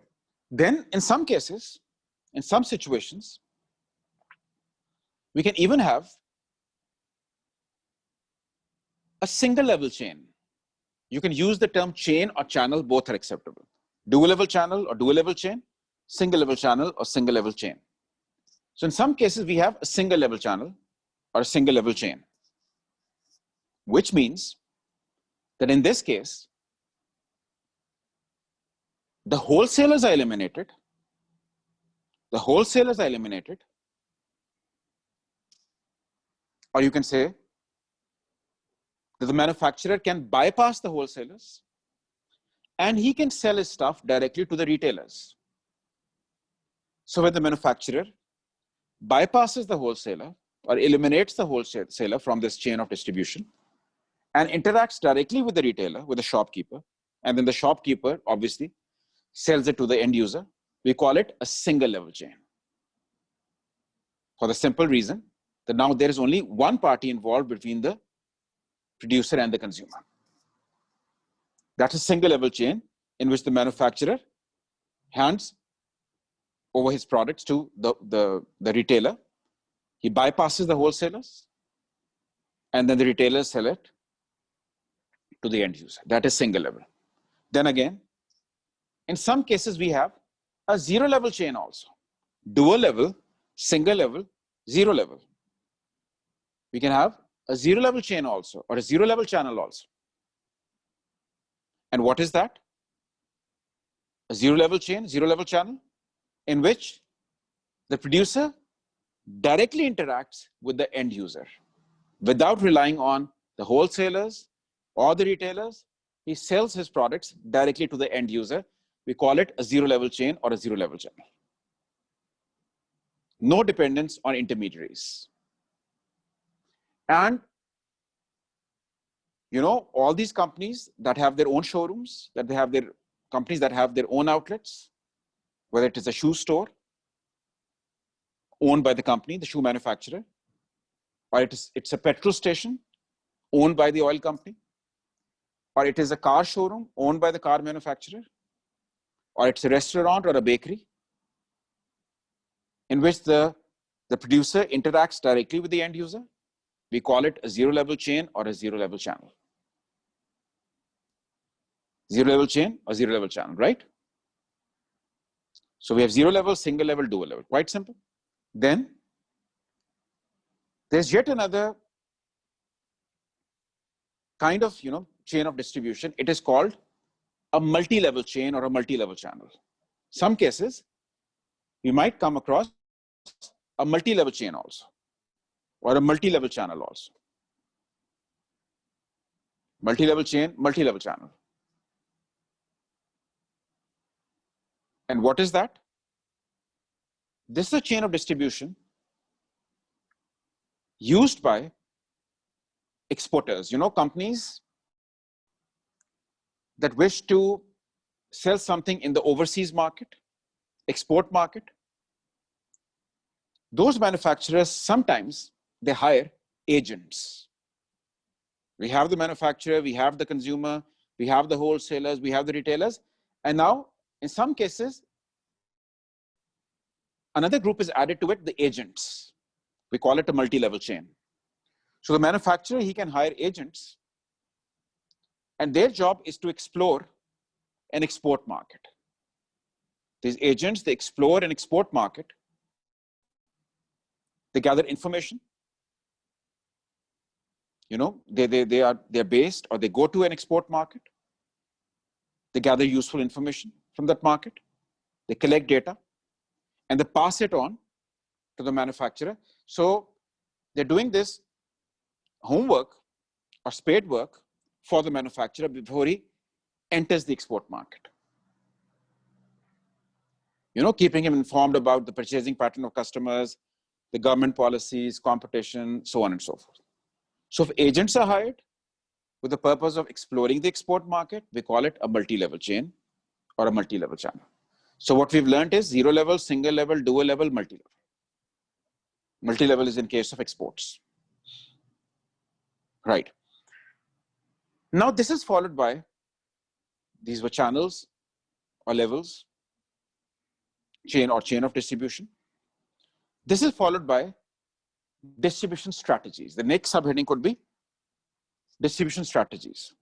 Then in some cases, in some situations, we can even have a single level chain. You can use the term chain or channel, both are acceptable. Dual level channel or dual level chain, single level channel or single level chain. So in some cases, we have a single level channel or a single level chain, which means that in this case, the wholesalers are eliminated. The wholesalers are eliminated. Or you can say that the manufacturer can bypass the wholesalers and he can sell his stuff directly to the retailers. So when the manufacturer bypasses the wholesaler or eliminates the wholesaler from this chain of distribution and interacts directly with the retailer, with the shopkeeper, and then the shopkeeper obviously sells it to the end user, we call it a single level chain. For the simple reason that now there is only one party involved between the producer and the consumer. That's a single level chain in which the manufacturer hands over his products to the retailer. He bypasses the wholesalers, and then the retailers sell it to the end user. That is single level. Then again, in some cases, we have a zero level chain also. Dual level, single level, zero level. We can have a zero level chain also, or a zero level channel also. And what is that? A zero level chain, zero level channel, in which the producer directly interacts with the end user without relying on the wholesalers or the retailers. He sells his products directly to the end user. We call it a zero level chain or a zero level channel. No dependence on intermediaries. And you know, all these companies that have their own showrooms, that they have their companies that have their own outlets, whether it is a shoe store owned by the company, the shoe manufacturer, or it's a petrol station owned by the oil company, or it is a car showroom owned by the car manufacturer, or it's a restaurant or a bakery in which the producer interacts directly with the end user. We call it a zero level chain or a zero level channel. Zero level chain or zero level channel, right? So we have zero level, single level, dual level. Quite simple. Then there's yet another kind of, you know, chain of distribution. It is called a multi-level chain or a multi-level channel. Some cases we might come across a multi-level chain also, or a multi-level channel also. Multi-level chain, multi-level channel. And what is that? This is a chain of distribution used by exporters, you know, companies that wish to sell something in the overseas market, export market. Those manufacturers, sometimes they hire agents. We have the manufacturer, we have the consumer, we have the wholesalers, we have the retailers. And now, in some cases, another group is added to it, the agents. We call it a multi-level chain. So the manufacturer, he can hire agents, and their job is to explore an export market. These agents, they explore an export market. They gather information. You know, they're based, or they go to an export market. They gather useful information from that market. They collect data, and they pass it on to the manufacturer. So they're doing this homework or spade work for the manufacturer before he enters the export market. You know, keeping him informed about the purchasing pattern of customers, the government policies, competition, so on and so forth. So if agents are hired with the purpose of exploring the export market, we call it a multi-level chain or a multi-level channel. So what we've learned is zero level, single level, dual level, multi-level. Multi-level is in case of exports. Right. Now this is followed by, these were channels or levels, chain or chain of distribution. This is followed by distribution strategies. The next subheading could be distribution strategies.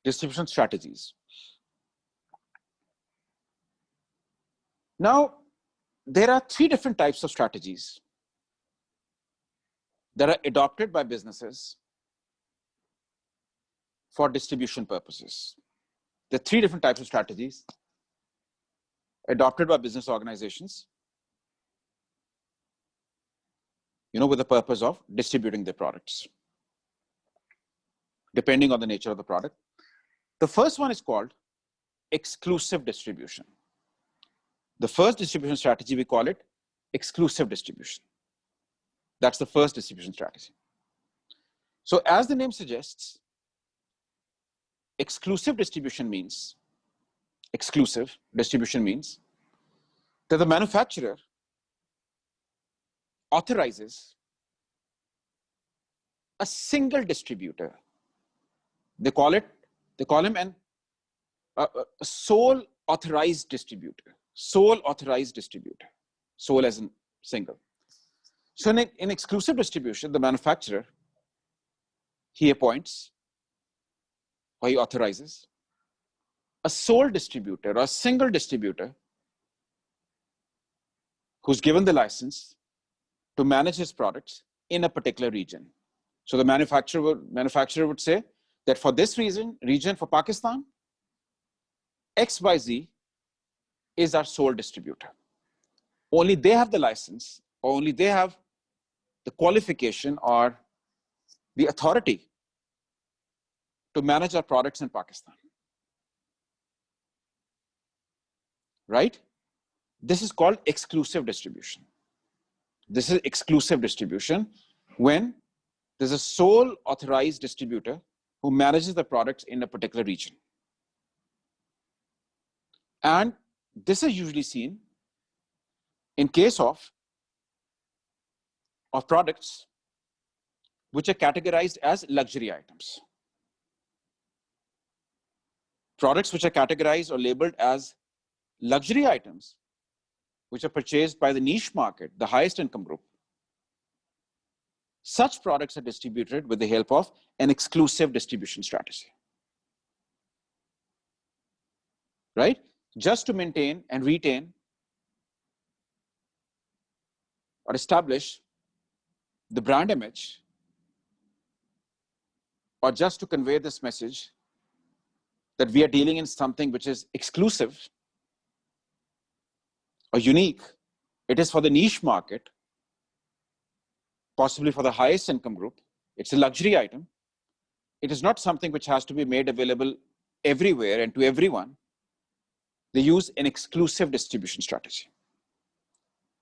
Distribution strategies. Now, there are three different types of strategies that are adopted by businesses for distribution purposes. There are three different types of strategies adopted by business organizations, you know, with the purpose of distributing their products. depending on the nature of the product. The first one is called exclusive distribution. The first distribution strategy, we call it exclusive distribution. That's the first distribution strategy. So as the name suggests, exclusive distribution means that the manufacturer authorizes a single distributor. They call him a sole authorized distributor. Sole authorized distributor. Sole as in single. So in exclusive distribution, the manufacturer, he appoints or he authorizes a sole distributor or a single distributor who's given the license to manage his products in a particular region. So the manufacturer would say that for this region for Pakistan, XYZ is our sole distributor. Only they have the license, or only they have the qualification or the authority to manage our products in Pakistan. Right? This is called exclusive distribution. This is exclusive distribution when there's a sole authorized distributor who manages the products in a particular region. And this is usually seen in case of products which are categorized as luxury items. Products which are categorized or labeled as luxury items, which are purchased by the niche market, the highest income group. Such products are distributed with the help of an exclusive distribution strategy. Right? Just to maintain and retain or establish the brand image, or just to convey this message that we are dealing in something which is exclusive or unique. It is for the niche market, possibly for the highest income group. It's a luxury item. It is not something which has to be made available everywhere and to everyone. They use an exclusive distribution strategy.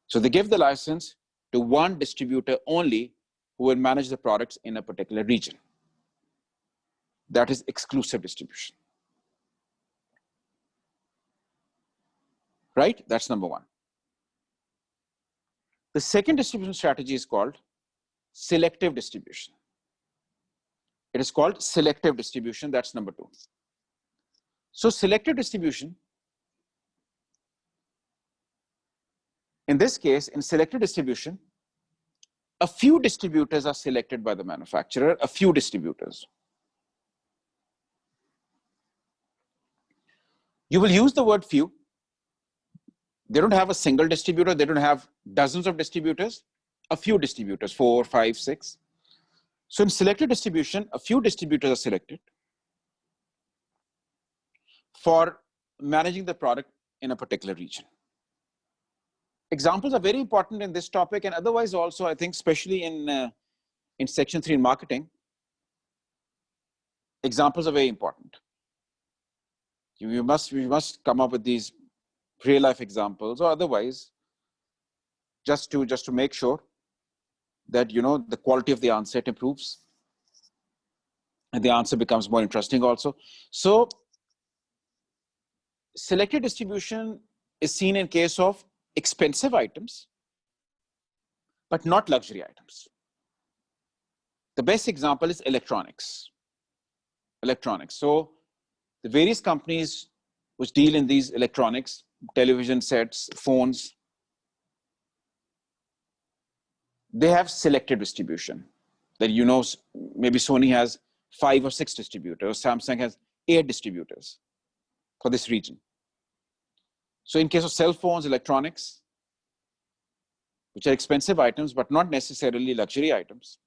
So they give the license to one distributor only who will manage the products in a particular region. That is exclusive distribution. Right? That's number one. The second distribution strategy is called selective distribution. It is called selective distribution. That's number two. So selective distribution, in this case, in selective distribution, a few distributors are selected by the manufacturer, a few distributors. You will use the word few. They don't have a single distributor. They don't have dozens of distributors, a few distributors, 4, 5, 6. So in selective distribution, a few distributors are selected for managing the product in a particular region. Examples are very important in this topic, and otherwise also, I think, especially in section 3 in marketing, examples are very important. We must come up with these real life examples, or otherwise, just to make sure that the quality of the answer improves and the answer becomes more interesting also. So selective distribution is seen in case of expensive items, but not luxury items. The best example is electronics. So the various companies which deal in these electronics, television sets, phones, they have selective distribution. That maybe Sony has 5 or 6 distributors, Samsung has 8 distributors for this region. So in case of cell phones, electronics, which are expensive items, but not necessarily luxury items,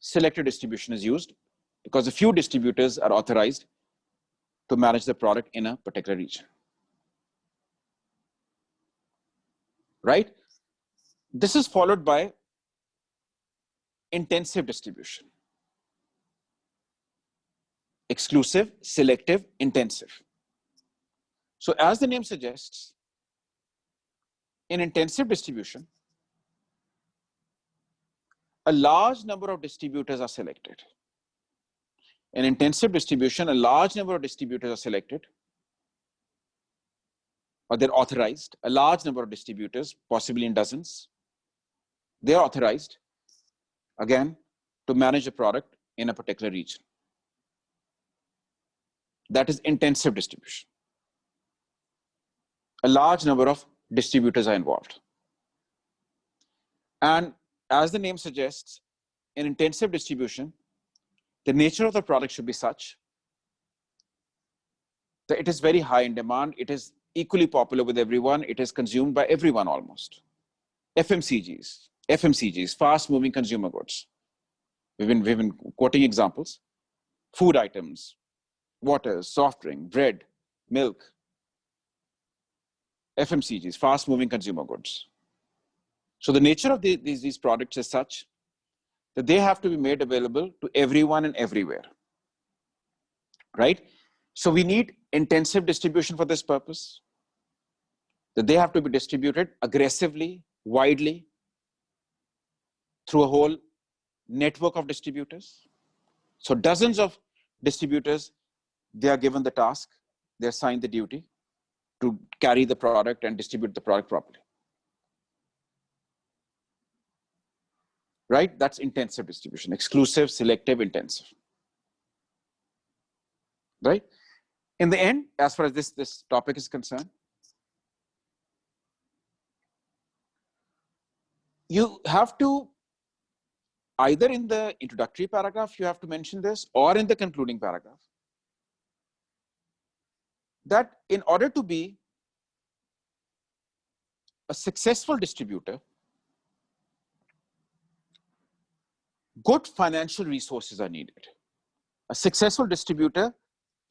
selective distribution is used because a few distributors are authorized to manage the product in a particular region. Right? This is followed by intensive distribution. exclusive, selective, intensive. So as the name suggests, in intensive distribution, a large number of distributors are selected. In intensive distribution, a large number of distributors are selected, or they're authorized. A large number of distributors, possibly in dozens, they're authorized, again, to manage a product in a particular region. That is intensive distribution. A large number of distributors are involved. And as the name suggests, in intensive distribution, the nature of the product should be such that it is very high in demand. It is equally popular with everyone. It is consumed by everyone almost. FMCGs, fast-moving consumer goods. We've been quoting examples. Food items, waters, soft drink, bread, milk. FMCGs, fast-moving consumer goods. So the nature of these products is such that they have to be made available to everyone and everywhere, right? So we need intensive distribution for this purpose, that they have to be distributed aggressively, widely, through a whole network of distributors. So dozens of distributors, they are given the task, they're assigned the duty to carry the product and distribute the product properly. Right? That's intensive distribution, exclusive, selective, intensive. Right? In the end, as far as this topic is concerned, you have to, either in the introductory paragraph, you have to mention this, or in the concluding paragraph, that in order to be a successful distributor, good financial resources are needed. A successful distributor,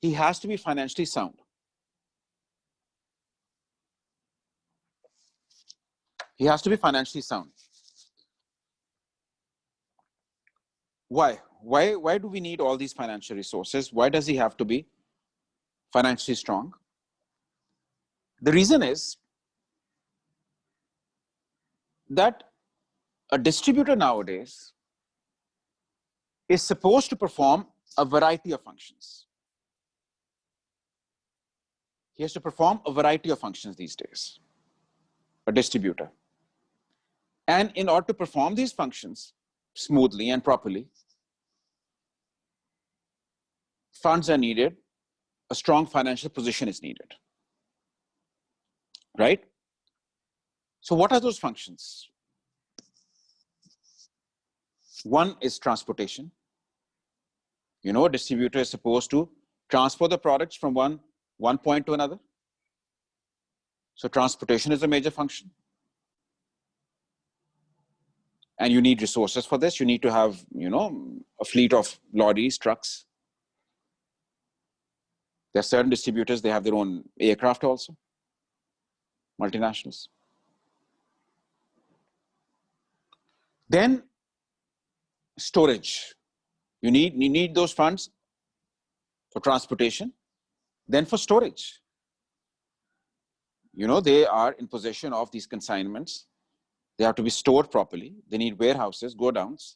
he has to be financially sound. He has to be financially sound. Why? Why do we need all these financial resources? Why does he have to be financially strong? The reason is that a distributor nowadays is supposed to perform a variety of functions. He has to perform a variety of functions these days, a distributor. And in order to perform these functions smoothly and properly, funds are needed, a strong financial position is needed, right? So what are those functions? One is transportation. You know, a distributor is supposed to transport the products from one point to another. So transportation is a major function. And you need resources for this. You need to have, you know, a fleet of lorries, trucks. There are certain distributors, they have their own aircraft also, multinationals. Then storage. You need those funds for transportation, then for storage. You know, they are in possession of these consignments. They have to be stored properly. They need warehouses, godowns.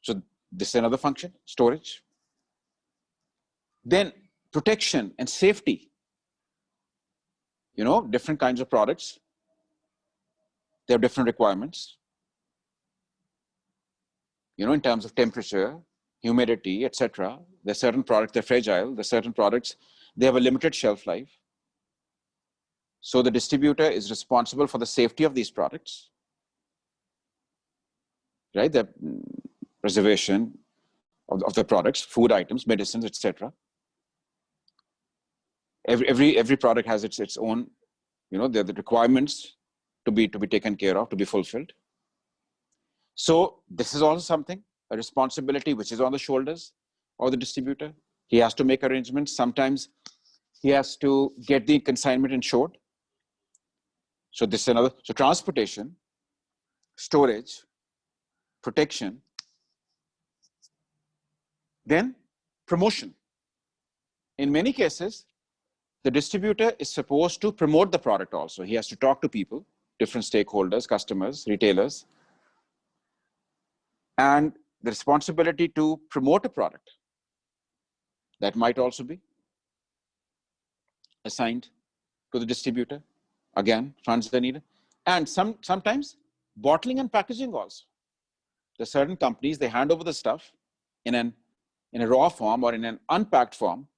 So this is another function, storage. Then protection and safety. You know, different kinds of products, they have different requirements. You know, in terms of temperature, humidity, etc. There are certain products, they're fragile. There are certain products, they have a limited shelf life. So the distributor is responsible for the safety of these products, right? The preservation of the products, food items, medicines, etc. Every product has its own, you know, the requirements to be taken care of, to be fulfilled. So this is also something, a responsibility which is on the shoulders of the distributor. He has to make arrangements. Sometimes he has to get the consignment insured. So this is another, so transportation, storage, protection, then promotion. In many cases, the distributor is supposed to promote the product also. He has to talk to people, different stakeholders, customers, retailers, and the responsibility to promote a product that might also be assigned to the distributor. Again, funds are needed. And sometimes bottling and packaging also. There are certain companies, they hand over the stuff in a raw form or in an unpacked form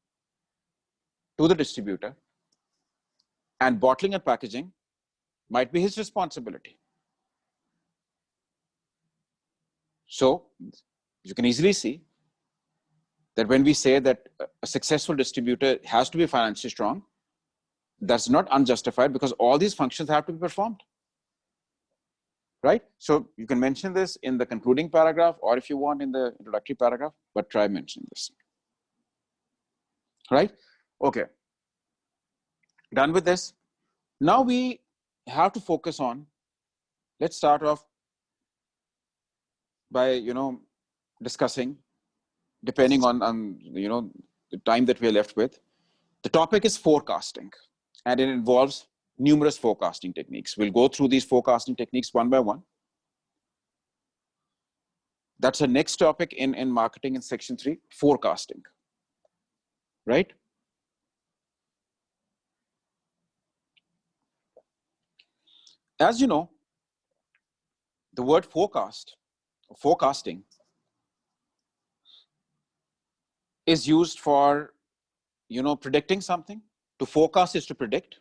to the distributor, and bottling and packaging might be his responsibility. So you can easily see that when we say that a successful distributor has to be financially strong, that's not unjustified, because all these functions have to be performed, right? So you can mention this in the concluding paragraph, or if you want in the introductory paragraph, but try mentioning this, right? Okay, done with this. Now we have to focus on, let's start off by, discussing, depending on the time that we are left with. The topic is forecasting, and it involves numerous forecasting techniques. We'll go through these forecasting techniques one by one. That's the next topic in marketing in section 3, forecasting, right? As you know, the word forecasting is used for, predicting something. To forecast is to predict.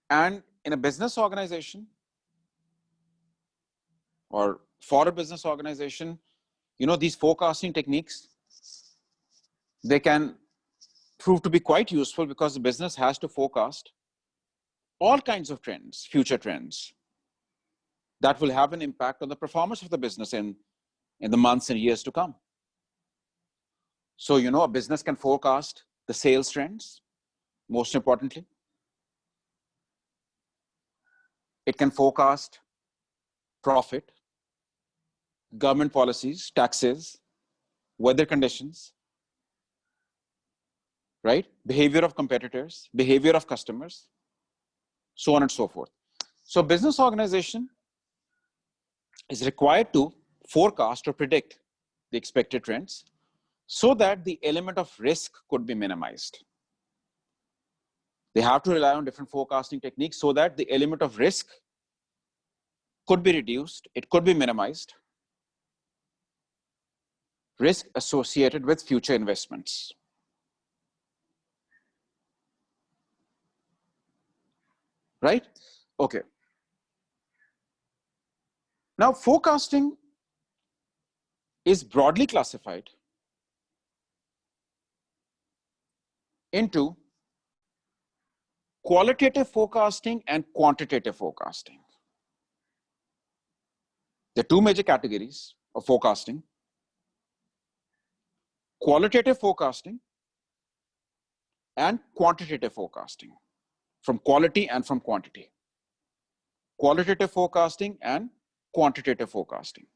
And in a business organization, or for a business organization, these forecasting techniques, they can prove to be quite useful, because the business has to forecast all kinds of trends, future trends, that will have an impact on the performance of the business in the months and years to come. So, a business can forecast the sales trends, most importantly. It can forecast profit, government policies, taxes, weather conditions, right? Behavior of competitors, behavior of customers, so on and so forth. So business organization is required to forecast or predict the expected trends, so that the element of risk could be minimized. They have to rely on different forecasting techniques so that the element of risk could be reduced, it could be minimized. Risk associated with future investments. Right? Okay. Now, forecasting is broadly classified into qualitative forecasting and quantitative forecasting. There are two major categories of forecasting: qualitative forecasting and quantitative forecasting, from quality and from quantity. Qualitative forecasting and quantitative forecasting.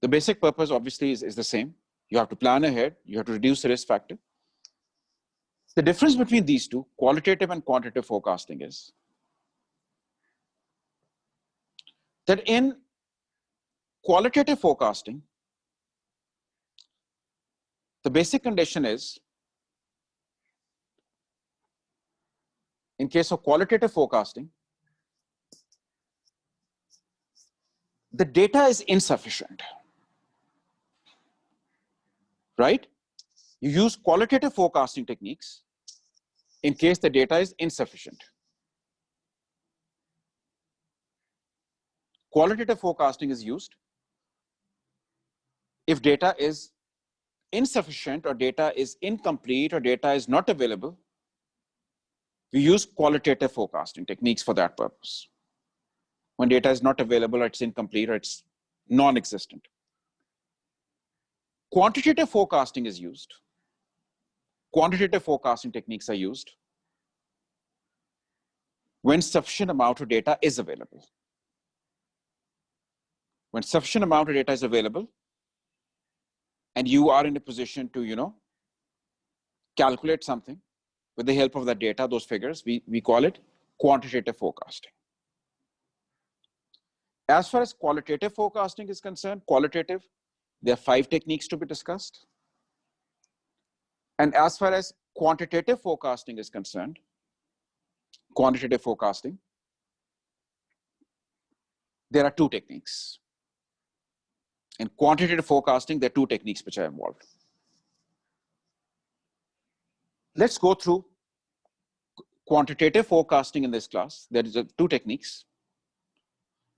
The basic purpose obviously is the same. You have to plan ahead, you have to reduce the risk factor. The difference between these two, qualitative and quantitative forecasting, is that in qualitative forecasting, the basic condition is, in case of qualitative forecasting, the data is insufficient, right? You use qualitative forecasting techniques in case the data is insufficient. Qualitative forecasting is used if data is insufficient, or data is incomplete, or data is not available. We use qualitative forecasting techniques for that purpose. When data is not available, or it's incomplete, or it's non-existent. Quantitative forecasting is used. Quantitative forecasting techniques are used when sufficient amount of data is available. When sufficient amount of data is available and you are in a position to, calculate something with the help of that data, those figures, we call it quantitative forecasting. As far as qualitative forecasting is concerned, qualitative, there are 5 techniques to be discussed. And as far as quantitative forecasting is concerned, quantitative forecasting, there are 2 techniques. In quantitative forecasting, there are 2 techniques which are involved. Let's go through quantitative forecasting in this class. There is 2 techniques.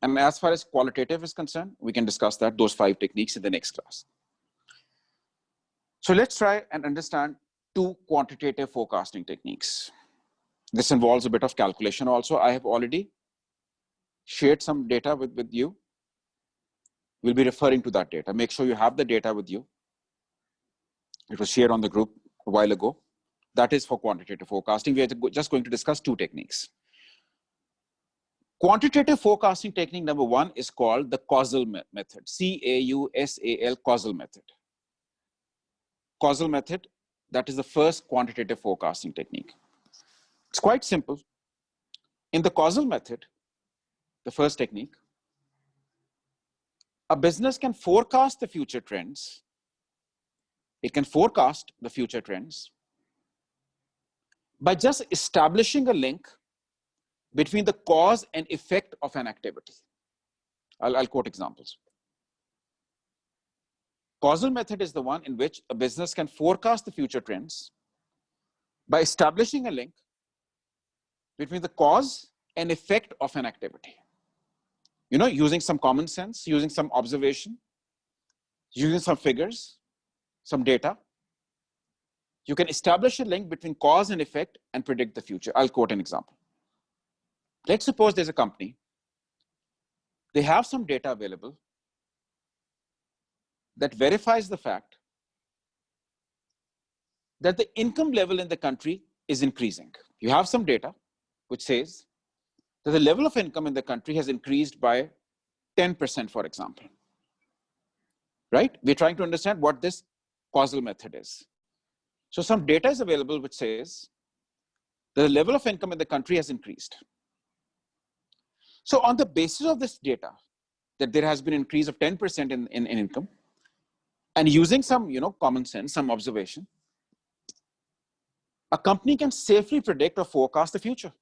And as far as qualitative is concerned, we can discuss those 5 techniques in the next class. So let's try and understand 2 quantitative forecasting techniques. This involves a bit of calculation also. I have already shared some data with you. We'll be referring to that data. Make sure you have the data with you. It was shared on the group a while ago. That is for quantitative forecasting. We are just going to discuss 2 techniques. Quantitative forecasting technique number 1 is called the causal method. C-A-U-S-A-L, causal method. Causal method, that is the first quantitative forecasting technique. It's quite simple. In the causal method, the first technique, a business can forecast the future trends. It can forecast the future trends by just establishing a link between the cause and effect of an activity. I'll quote examples. Causal method is the one in which a business can forecast the future trends by establishing a link between the cause and effect of an activity. Using some common sense, using some observation, using some figures, some data, you can establish a link between cause and effect and predict the future. I'll quote an example. Let's suppose there's a company. They have some data available that verifies the fact that the income level in the country is increasing. You have some data which says that the level of income in the country has increased by 10%, for example. Right? We're trying to understand what this causal method is. So some data is available which says that the level of income in the country has increased. So on the basis of this data, that there has been an increase of 10% in income, and using some common sense, some observation, a company can safely predict or forecast the future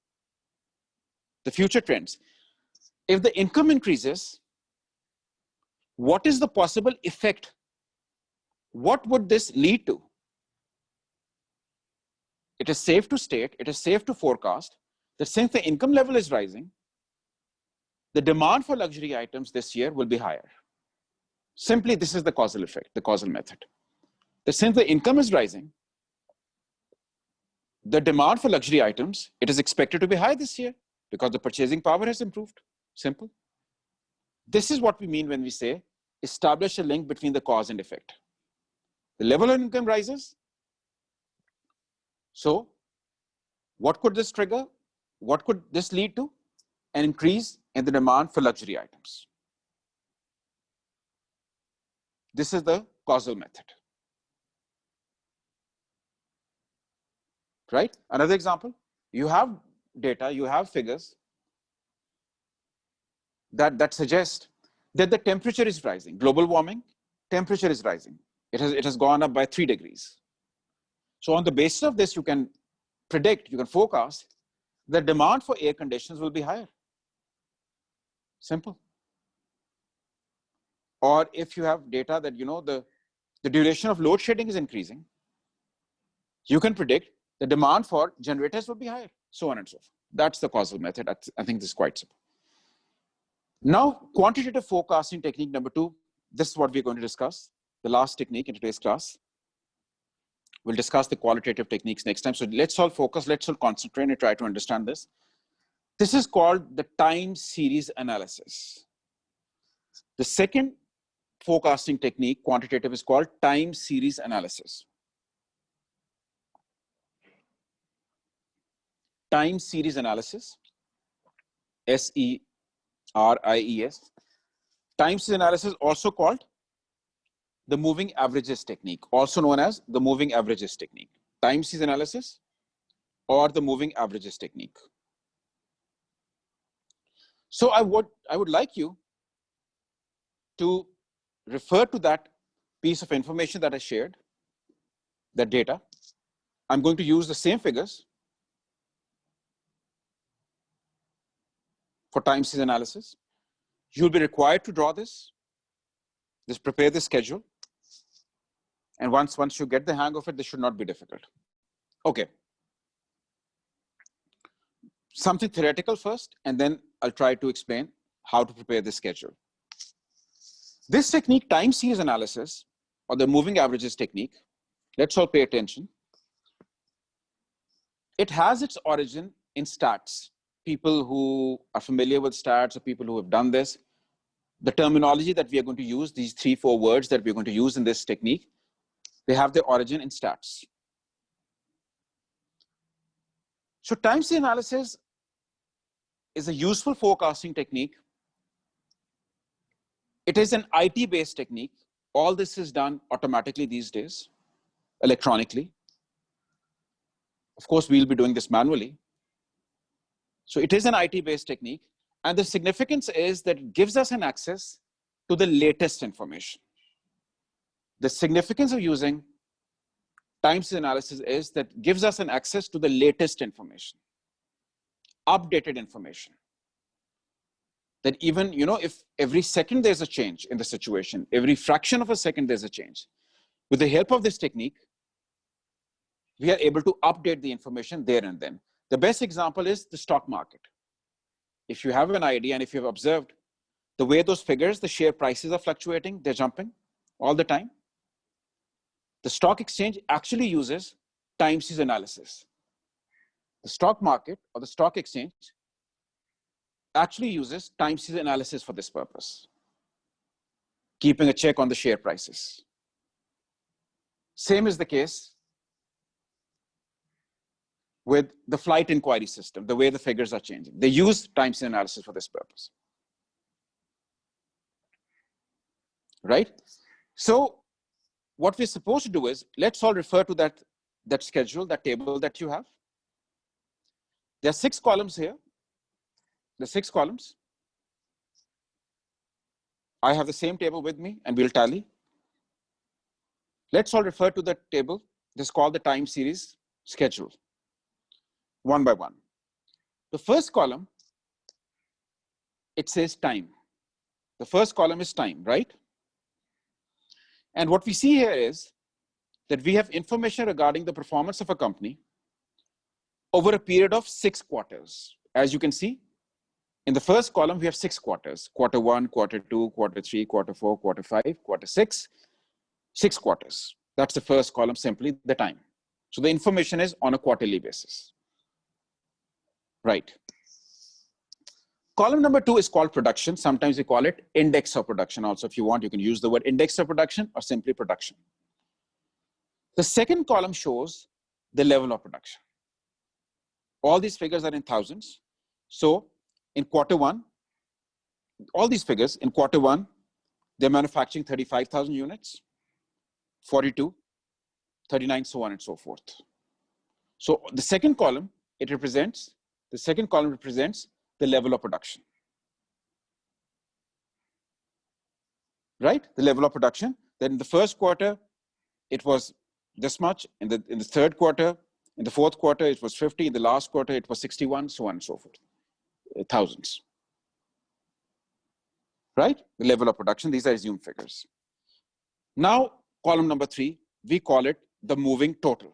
trends. If the income increases, what is the possible effect? What would this lead to? It is safe to state, it is safe to forecast that since the income level is rising, the demand for luxury items this year will be higher. Simply, this is the causal effect, the causal method. That since the income is rising, the demand for luxury items, it is expected to be high this year because the purchasing power has improved. Simple. This is what we mean when we say establish a link between the cause and effect. The level of income rises. So what could this trigger? What could this lead to? An increase in the demand for luxury items. This is the causal method. Right? Another example, you have data, you have figures that suggest that the temperature is rising. Global warming, temperature is rising. It has gone up by 3 degrees. So on the basis of this, you can predict, you can forecast the demand for air conditioners will be higher. Simple. Or if you have data that the duration of load shedding is increasing, you can predict the demand for generators will be higher, so on and so forth. That's the causal method. I think this is quite simple. Now, quantitative forecasting technique number 2, this is what we're going to discuss, the last technique in today's class. We'll discuss the qualitative techniques next time. So let's all focus, let's all concentrate and try to understand this. This is called the time series analysis. The second forecasting technique, quantitative, is called time series analysis. Time series analysis, S-E-R-I-E-S. Time series analysis, also called the moving averages technique, also known as the moving averages technique. Time series analysis or the moving averages technique. So I would like you to refer to that piece of information that I shared, that data. I'm going to use the same figures for time series analysis. You'll be required to draw this. Just prepare the schedule. And once you get the hang of it, this should not be difficult. Okay. Something theoretical first, and then I'll try to explain how to prepare the schedule. This technique, time series analysis, or the moving averages technique, let's all pay attention. It has its origin in stats. People who are familiar with stats or people who have done this, the terminology that we are going to use, these 3-4 words that we're going to use in this technique, they have their origin in stats. So time series analysis is a useful forecasting technique. It is an IT-based technique. All this is done automatically these days, electronically. Of course, we'll be doing this manually. So it is an IT-based technique. And the significance is that it gives us an access to the latest information. The significance of using time series analysis is that it gives us an access to the latest information, updated information. That even, if every second there's a change in the situation, every fraction of a second there's a change. With the help of this technique, we are able to update the information there and then. The best example is the stock market. If you have an idea and if you've observed the way those figures, the share prices are fluctuating, they're jumping all the time. The stock exchange actually uses time series analysis. The stock market or the stock exchange actually uses time series analysis for this purpose, keeping a check on the share prices. Same is the case with the flight inquiry system, the way the figures are changing. They use time series analysis for this purpose. Right? So what we're supposed to do is, let's all refer to that schedule, that table that you have. There are 6 columns here. The 6 columns. I have the same table with me and we'll tally. Let's all refer to the table. This is called the time series schedule, one by one. The first column, it says time. The first column is time, right? And what we see here is that we have information regarding the performance of a company over a period of 6 quarters. As you can see, in the first column, we have 6 quarters. Quarter 1, quarter 2, quarter 3, quarter 4, quarter 5, quarter 6, 6 quarters. That's the first column, simply the time. So the information is on a quarterly basis. Right. Column number 2 is called production. Sometimes we call it index of production. Also, if you want, you can use the word index of production or simply production. The second column shows the level of production. All these figures are in thousands. So in quarter 1, all these figures in quarter 1, they're manufacturing 35,000 units, 42, 39, so on and so forth. So the second column, the second column represents the level of production. Right? The level of production. Then in the first quarter, it was this much. In the third quarter, in the fourth quarter, it was 50. In the last quarter, it was 61, so on and so forth. Thousands. Right? The level of production. These are assumed figures. Now, column number 3, we call it the moving total.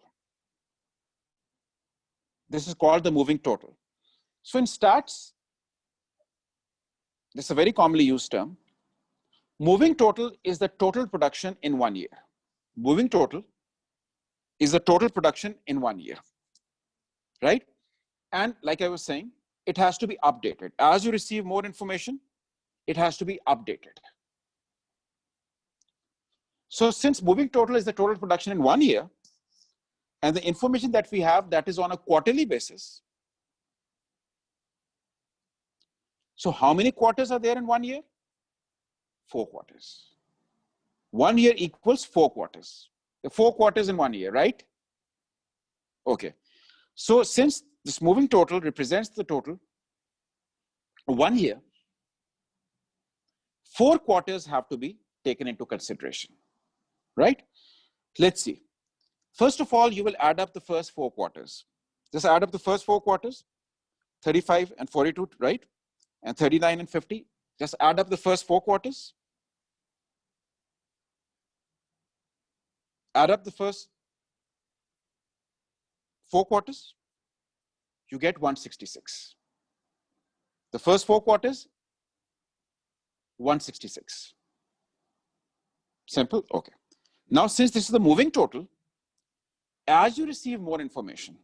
This is called the moving total. So in stats, this is a very commonly used term. Moving total is the total production in 1 year. Moving total is the total production in 1 year. Right? And like I was saying, it has to be updated. As you receive more information, it has to be updated. So since moving total is the total production in 1 year, and the information that we have, that is on a quarterly basis. So how many quarters are there in 1 year? 4 quarters. 1 year equals 4 quarters. The 4 quarters in 1 year, right? Okay. So since this moving total represents the total 1 year, 4 quarters have to be taken into consideration, right? Let's see. First of all, you will add up the first 4 quarters. Just add up the first 4 quarters, 35 and 42, right? And 39 and 50. Just add up the first 4 quarters. Add up the first 4 quarters. You get 166. The first 4 quarters, 166. Simple? Okay. Now, since this is the moving total, as you receive more information,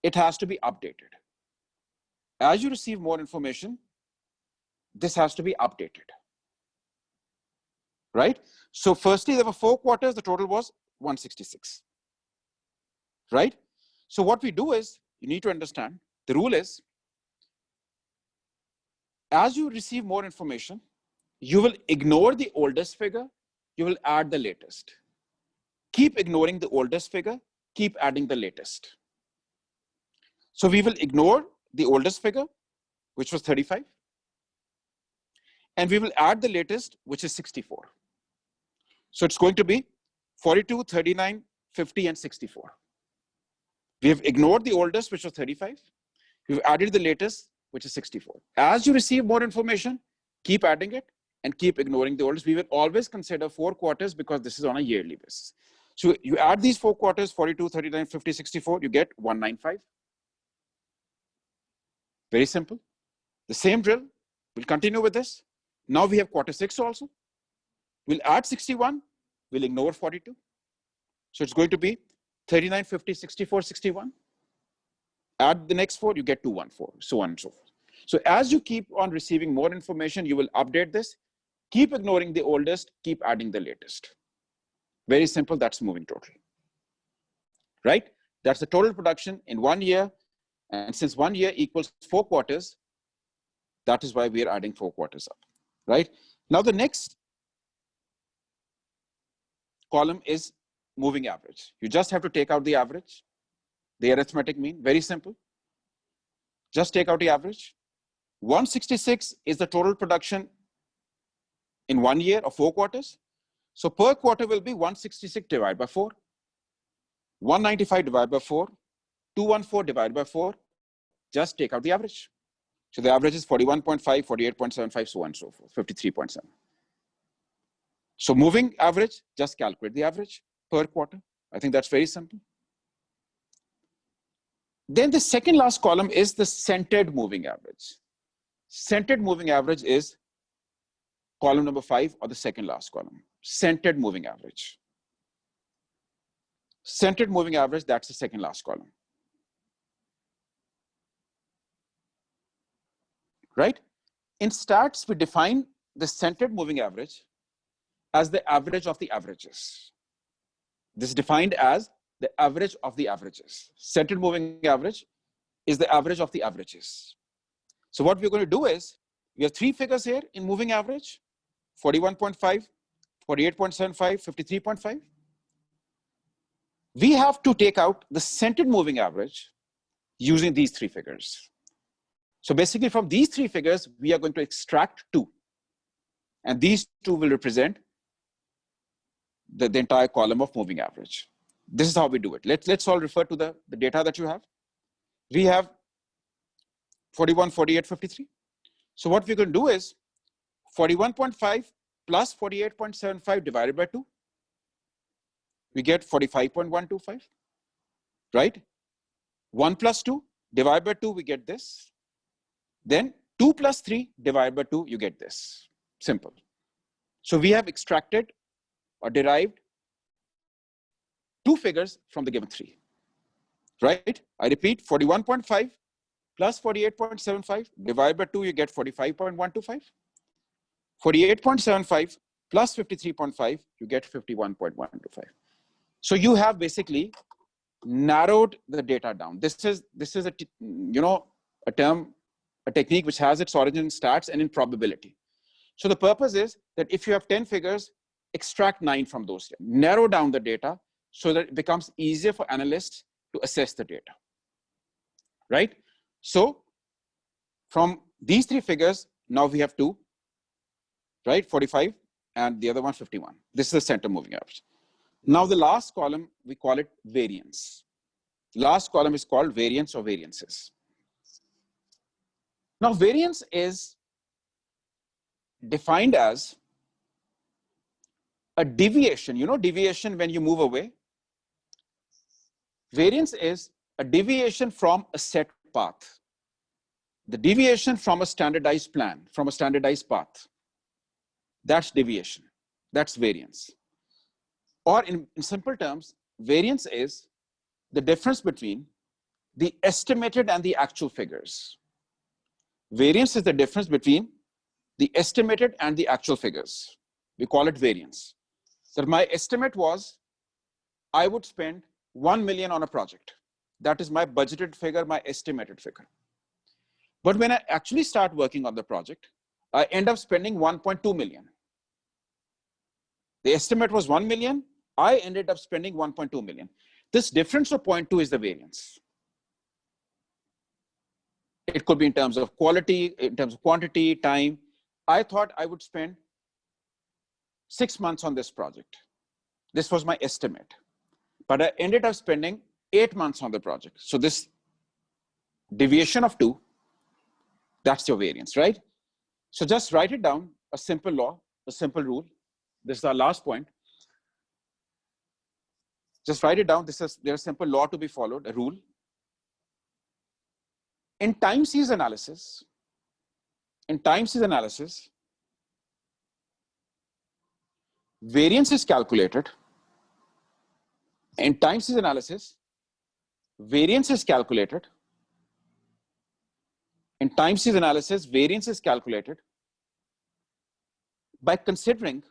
it has to be updated. As you receive more information, this has to be updated. Right? So firstly, there were 4 quarters, the total was 166. Right? So what we do is, you need to understand, the rule is, as you receive more information, you will ignore the oldest figure, you will add the latest. Keep ignoring the oldest figure, keep adding the latest. So we will ignore the oldest figure, which was 35, and we will add the latest, which is 64. So it's going to be 42, 39, 50, and 64. We have ignored the oldest, which was 35. We've added the latest, which is 64. As you receive more information, keep adding it and keep ignoring the oldest. We will always consider 4 quarters because this is on a yearly basis. So you add these 4 quarters, 42, 39, 50, 64, you get 195. Very simple. The same drill, we'll continue with this. Now we have quarter 6 also. We'll add 61, we'll ignore 42. So it's going to be 39, 50, 64, 61. Add the next 4, you get 214, so on and so forth. So as you keep on receiving more information, you will update this. Keep ignoring the oldest, keep adding the latest. Very simple, that's moving total. Right? That's the total production in 1 year. And since 1 year equals 4 quarters, that is why we are adding 4 quarters up. Right? Now the next column is moving average. You just have to take out the average, the arithmetic mean, very simple. Just take out the average. 166 is the total production in 1 year of 4 quarters. So per quarter will be 166 divided by 4, 195 divided by 4, 214 divided by 4. Just take out the average. So the average is 41.5, 48.75, so on and so forth, 53.7. So moving average, just calculate the average per quarter. I think that's very simple. Then the second last column is the centered moving average. Centered moving average is column number 5 or the second last column. Centered moving average. Centered moving average, that's the second last column. Right? In stats, we define the centered moving average as the average of the averages. This is defined as the average of the averages. Centered moving average is the average of the averages. So what we're going to do is, we have 3 figures here in moving average, 41.5, 48.75, 53.5. We have to take out the centered moving average using these 3 figures. So basically from these 3 figures, we are going to extract 2. And these 2 will represent the entire column of moving average. This is how we do it. Let's all refer to the data that you have. We have 41, 48, 53. So what we're going to do is 41.5 plus 48.75 divided by 2. We get 45.125, right? 1 plus 2 divided by 2, we get this. Then 2 plus 3 divided by 2, you get this. Simple. So we have extracted or derived 2 figures from the given 3, right? I repeat, 41.5 plus 48.75 divided by 2, you get 45.125. 48.75 plus 53.5, you get 51.125. So you have basically narrowed the data down. This is a term, a technique which has its origin in stats and in probability. So the purpose is that if you have 10 figures, extract 9 from those 10. Narrow down the data so that it becomes easier for analysts to assess the data, right? So from these 3 figures, now we have 2, right? 45, and the other one 51. This is the center moving average. Now the last column, we call it variance. Last column is called variance or variances. Now variance is defined as a deviation. You know deviation when you move away? Variance is a deviation from a set path. The deviation from a standardized plan, from a standardized path. That's deviation. That's variance. Or in simple terms, variance is the difference between the estimated and the actual figures. Variance is the difference between the estimated and the actual figures. We call it variance. So my estimate was I would spend 1 million on a project. That is my budgeted figure, my estimated figure. But when I actually start working on the project, I end up spending 1.2 million. The estimate was 1 million. I ended up spending 1.2 million. This difference of 0.2 is the variance. It could be in terms of quality, in terms of quantity, time. I thought I would spend 6 months on this project. This was my estimate. But I ended up spending 8 months on the project. So this deviation of 2, that's your variance, right? So just write it down, a simple law, a simple rule. This is our last point. Just write it down. There's a simple law to be followed, a rule. In time series analysis, variance is calculated. In time series analysis, variance is calculated. In time series analysis, variance is calculated by considering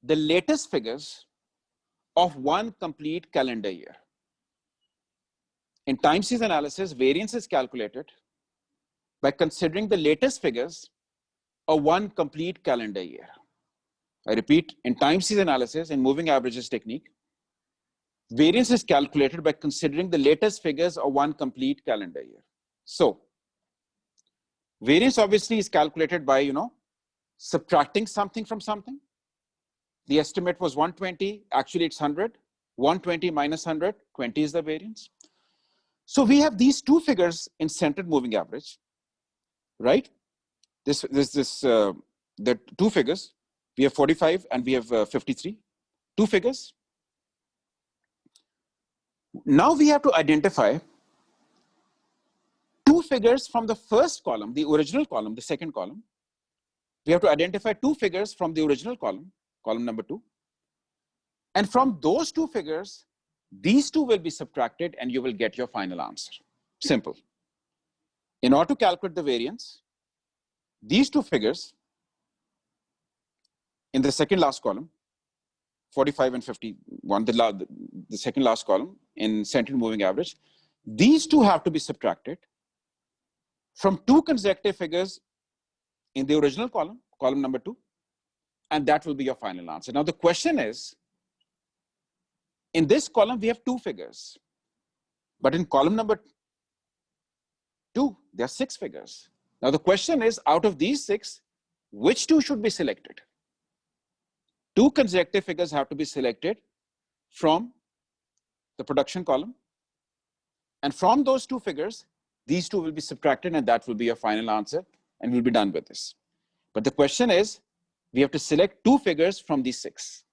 the latest figures of one complete calendar year. In time series analysis, variance is calculated by considering the latest figures of one complete calendar year. I repeat, in time series analysis and moving averages technique, variance is calculated by considering the latest figures of one complete calendar year. So variance obviously is calculated by, subtracting something from something. The estimate was 120, actually it's 100. 120 minus 100, 20 is the variance. So we have these 2 figures in centered moving average, right? The 2 figures, we have 45 and we have 53, 2 figures. Now we have to identify 2 figures from the first column, the original column, the second column. We have to identify 2 figures from the original column, column number 2. And from those 2 figures, these 2 will be subtracted and you will get your final answer. Simple. In order to calculate the variance, these 2 figures in the second last column, 45 and 51, the second last column in centered moving average, these 2 have to be subtracted from 2 consecutive figures in the original column, column number 2, and that will be your final answer. Now the question is, in this column, we have 2 figures, but in column number 2, there are 6 figures. Now the question is, out of these 6, which 2 should be selected? 2 consecutive figures have to be selected from the production column. And from those 2 figures, these 2 will be subtracted and that will be your final answer and we'll be done with this. But the question is, we have to select 2 figures from these 6.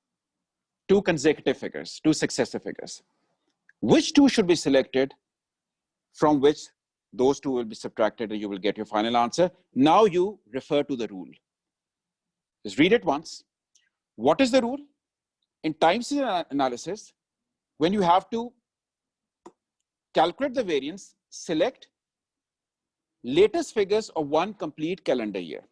2 consecutive figures, 2 successive figures. Which 2 should be selected from which those 2 will be subtracted and you will get your final answer. Now you refer to the rule. Just read it once. What is the rule? In time series analysis, when you have to calculate the variance, select latest figures of one complete calendar year.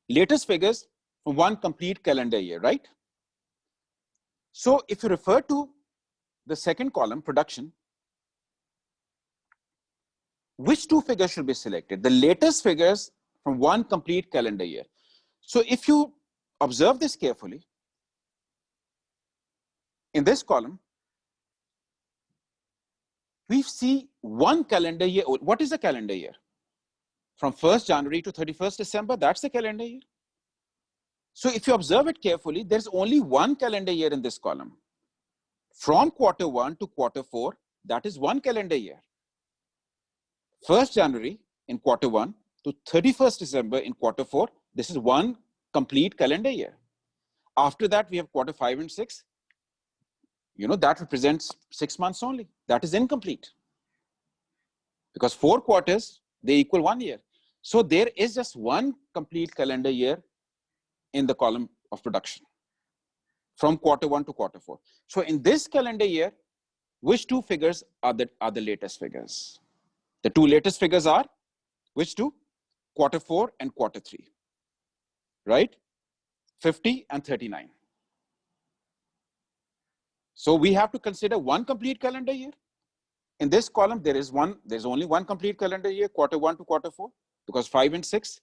Latest figures from one complete calendar year, right? So if you refer to the second column, production, which two figures should be selected? The latest figures from one complete calendar year. So if you observe this carefully, in this column, we see one calendar year. What is a calendar year? From 1st January to 31st December, that's the calendar year. So if you observe it carefully, there's only one calendar year in this column. From quarter 1 to quarter 4, that is one calendar year. 1st January in quarter 1 to 31st December in quarter 4, this is one complete calendar year. After that, we have quarter 5 and 6. You know, that represents 6 months only. That is incomplete. Because 4 quarters, they equal 1 year. So there is just one complete calendar year in the column of production from quarter 1 to quarter 4. So in this calendar year, which two figures are the latest figures? The two latest figures are which two? Quarter 4 and quarter 3, right? 50 and 39. So we have to consider one complete calendar year. In this column, there's only one complete calendar year, quarter 1 to quarter 4, because 5 and 6.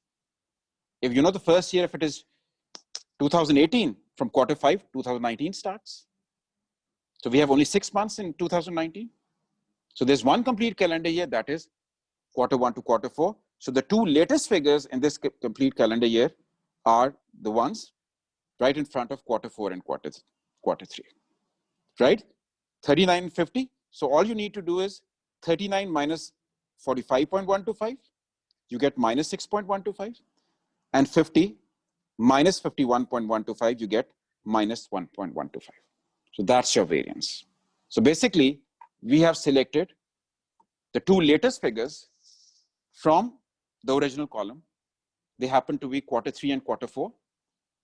If you know the first year, if it is 2018, from quarter 5, 2019 starts. So we have only 6 months in 2019. So there's one complete calendar year, that is quarter 1 to quarter 4. So the two latest figures in this complete calendar year are the ones right in front of quarter 4 and quarter 3, right? 39 and 50. So all you need to do is 39 minus 45.125, you get minus 6.125, and 50 minus 51.125, you get minus 1.125. So that's your variance. So basically, we have selected the two latest figures from the original column. They happen to be quarter 3 and quarter 4.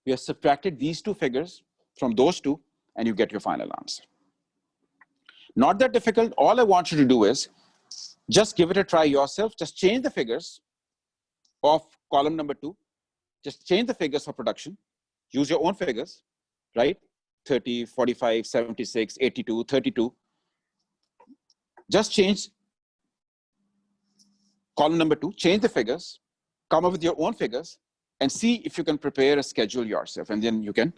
We have subtracted these two figures from those two, and you get your final answer. Not that difficult. All I want you to do is just give it a try yourself. Just change the figures of column number 2. Just change the figures for production. Use your own figures, right? 30, 45, 76, 82, 32. Just change column number 2, change the figures, come up with your own figures, and see if you can prepare a schedule yourself. And then you can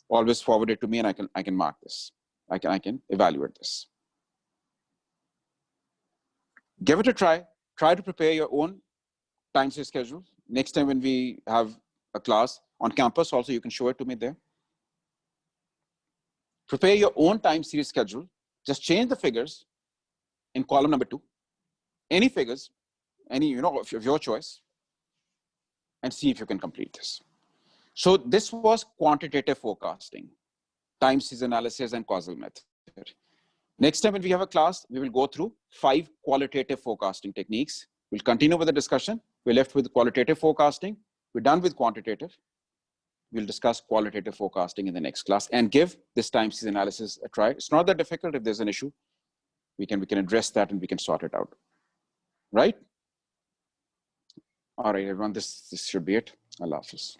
always forward it to me, and I can mark this. I can evaluate this. Give it a try. Try to prepare your own time series schedule. Next time when we have a class on campus, also you can show it to me there. Prepare your own time series schedule. Just change the figures in column number 2. Any figures, any of your choice, and see if you can complete this. So this was quantitative forecasting, time series analysis, and causal method. Next time when we have a class, we will go through 5 qualitative forecasting techniques. We'll continue with the discussion. We're left with qualitative forecasting. We're done with quantitative. We'll discuss qualitative forecasting in the next class and give this time series analysis a try. It's not that difficult. If there's an issue, we can address that and we can sort it out. Right? All right, everyone, this should be it. Allah Hafiz.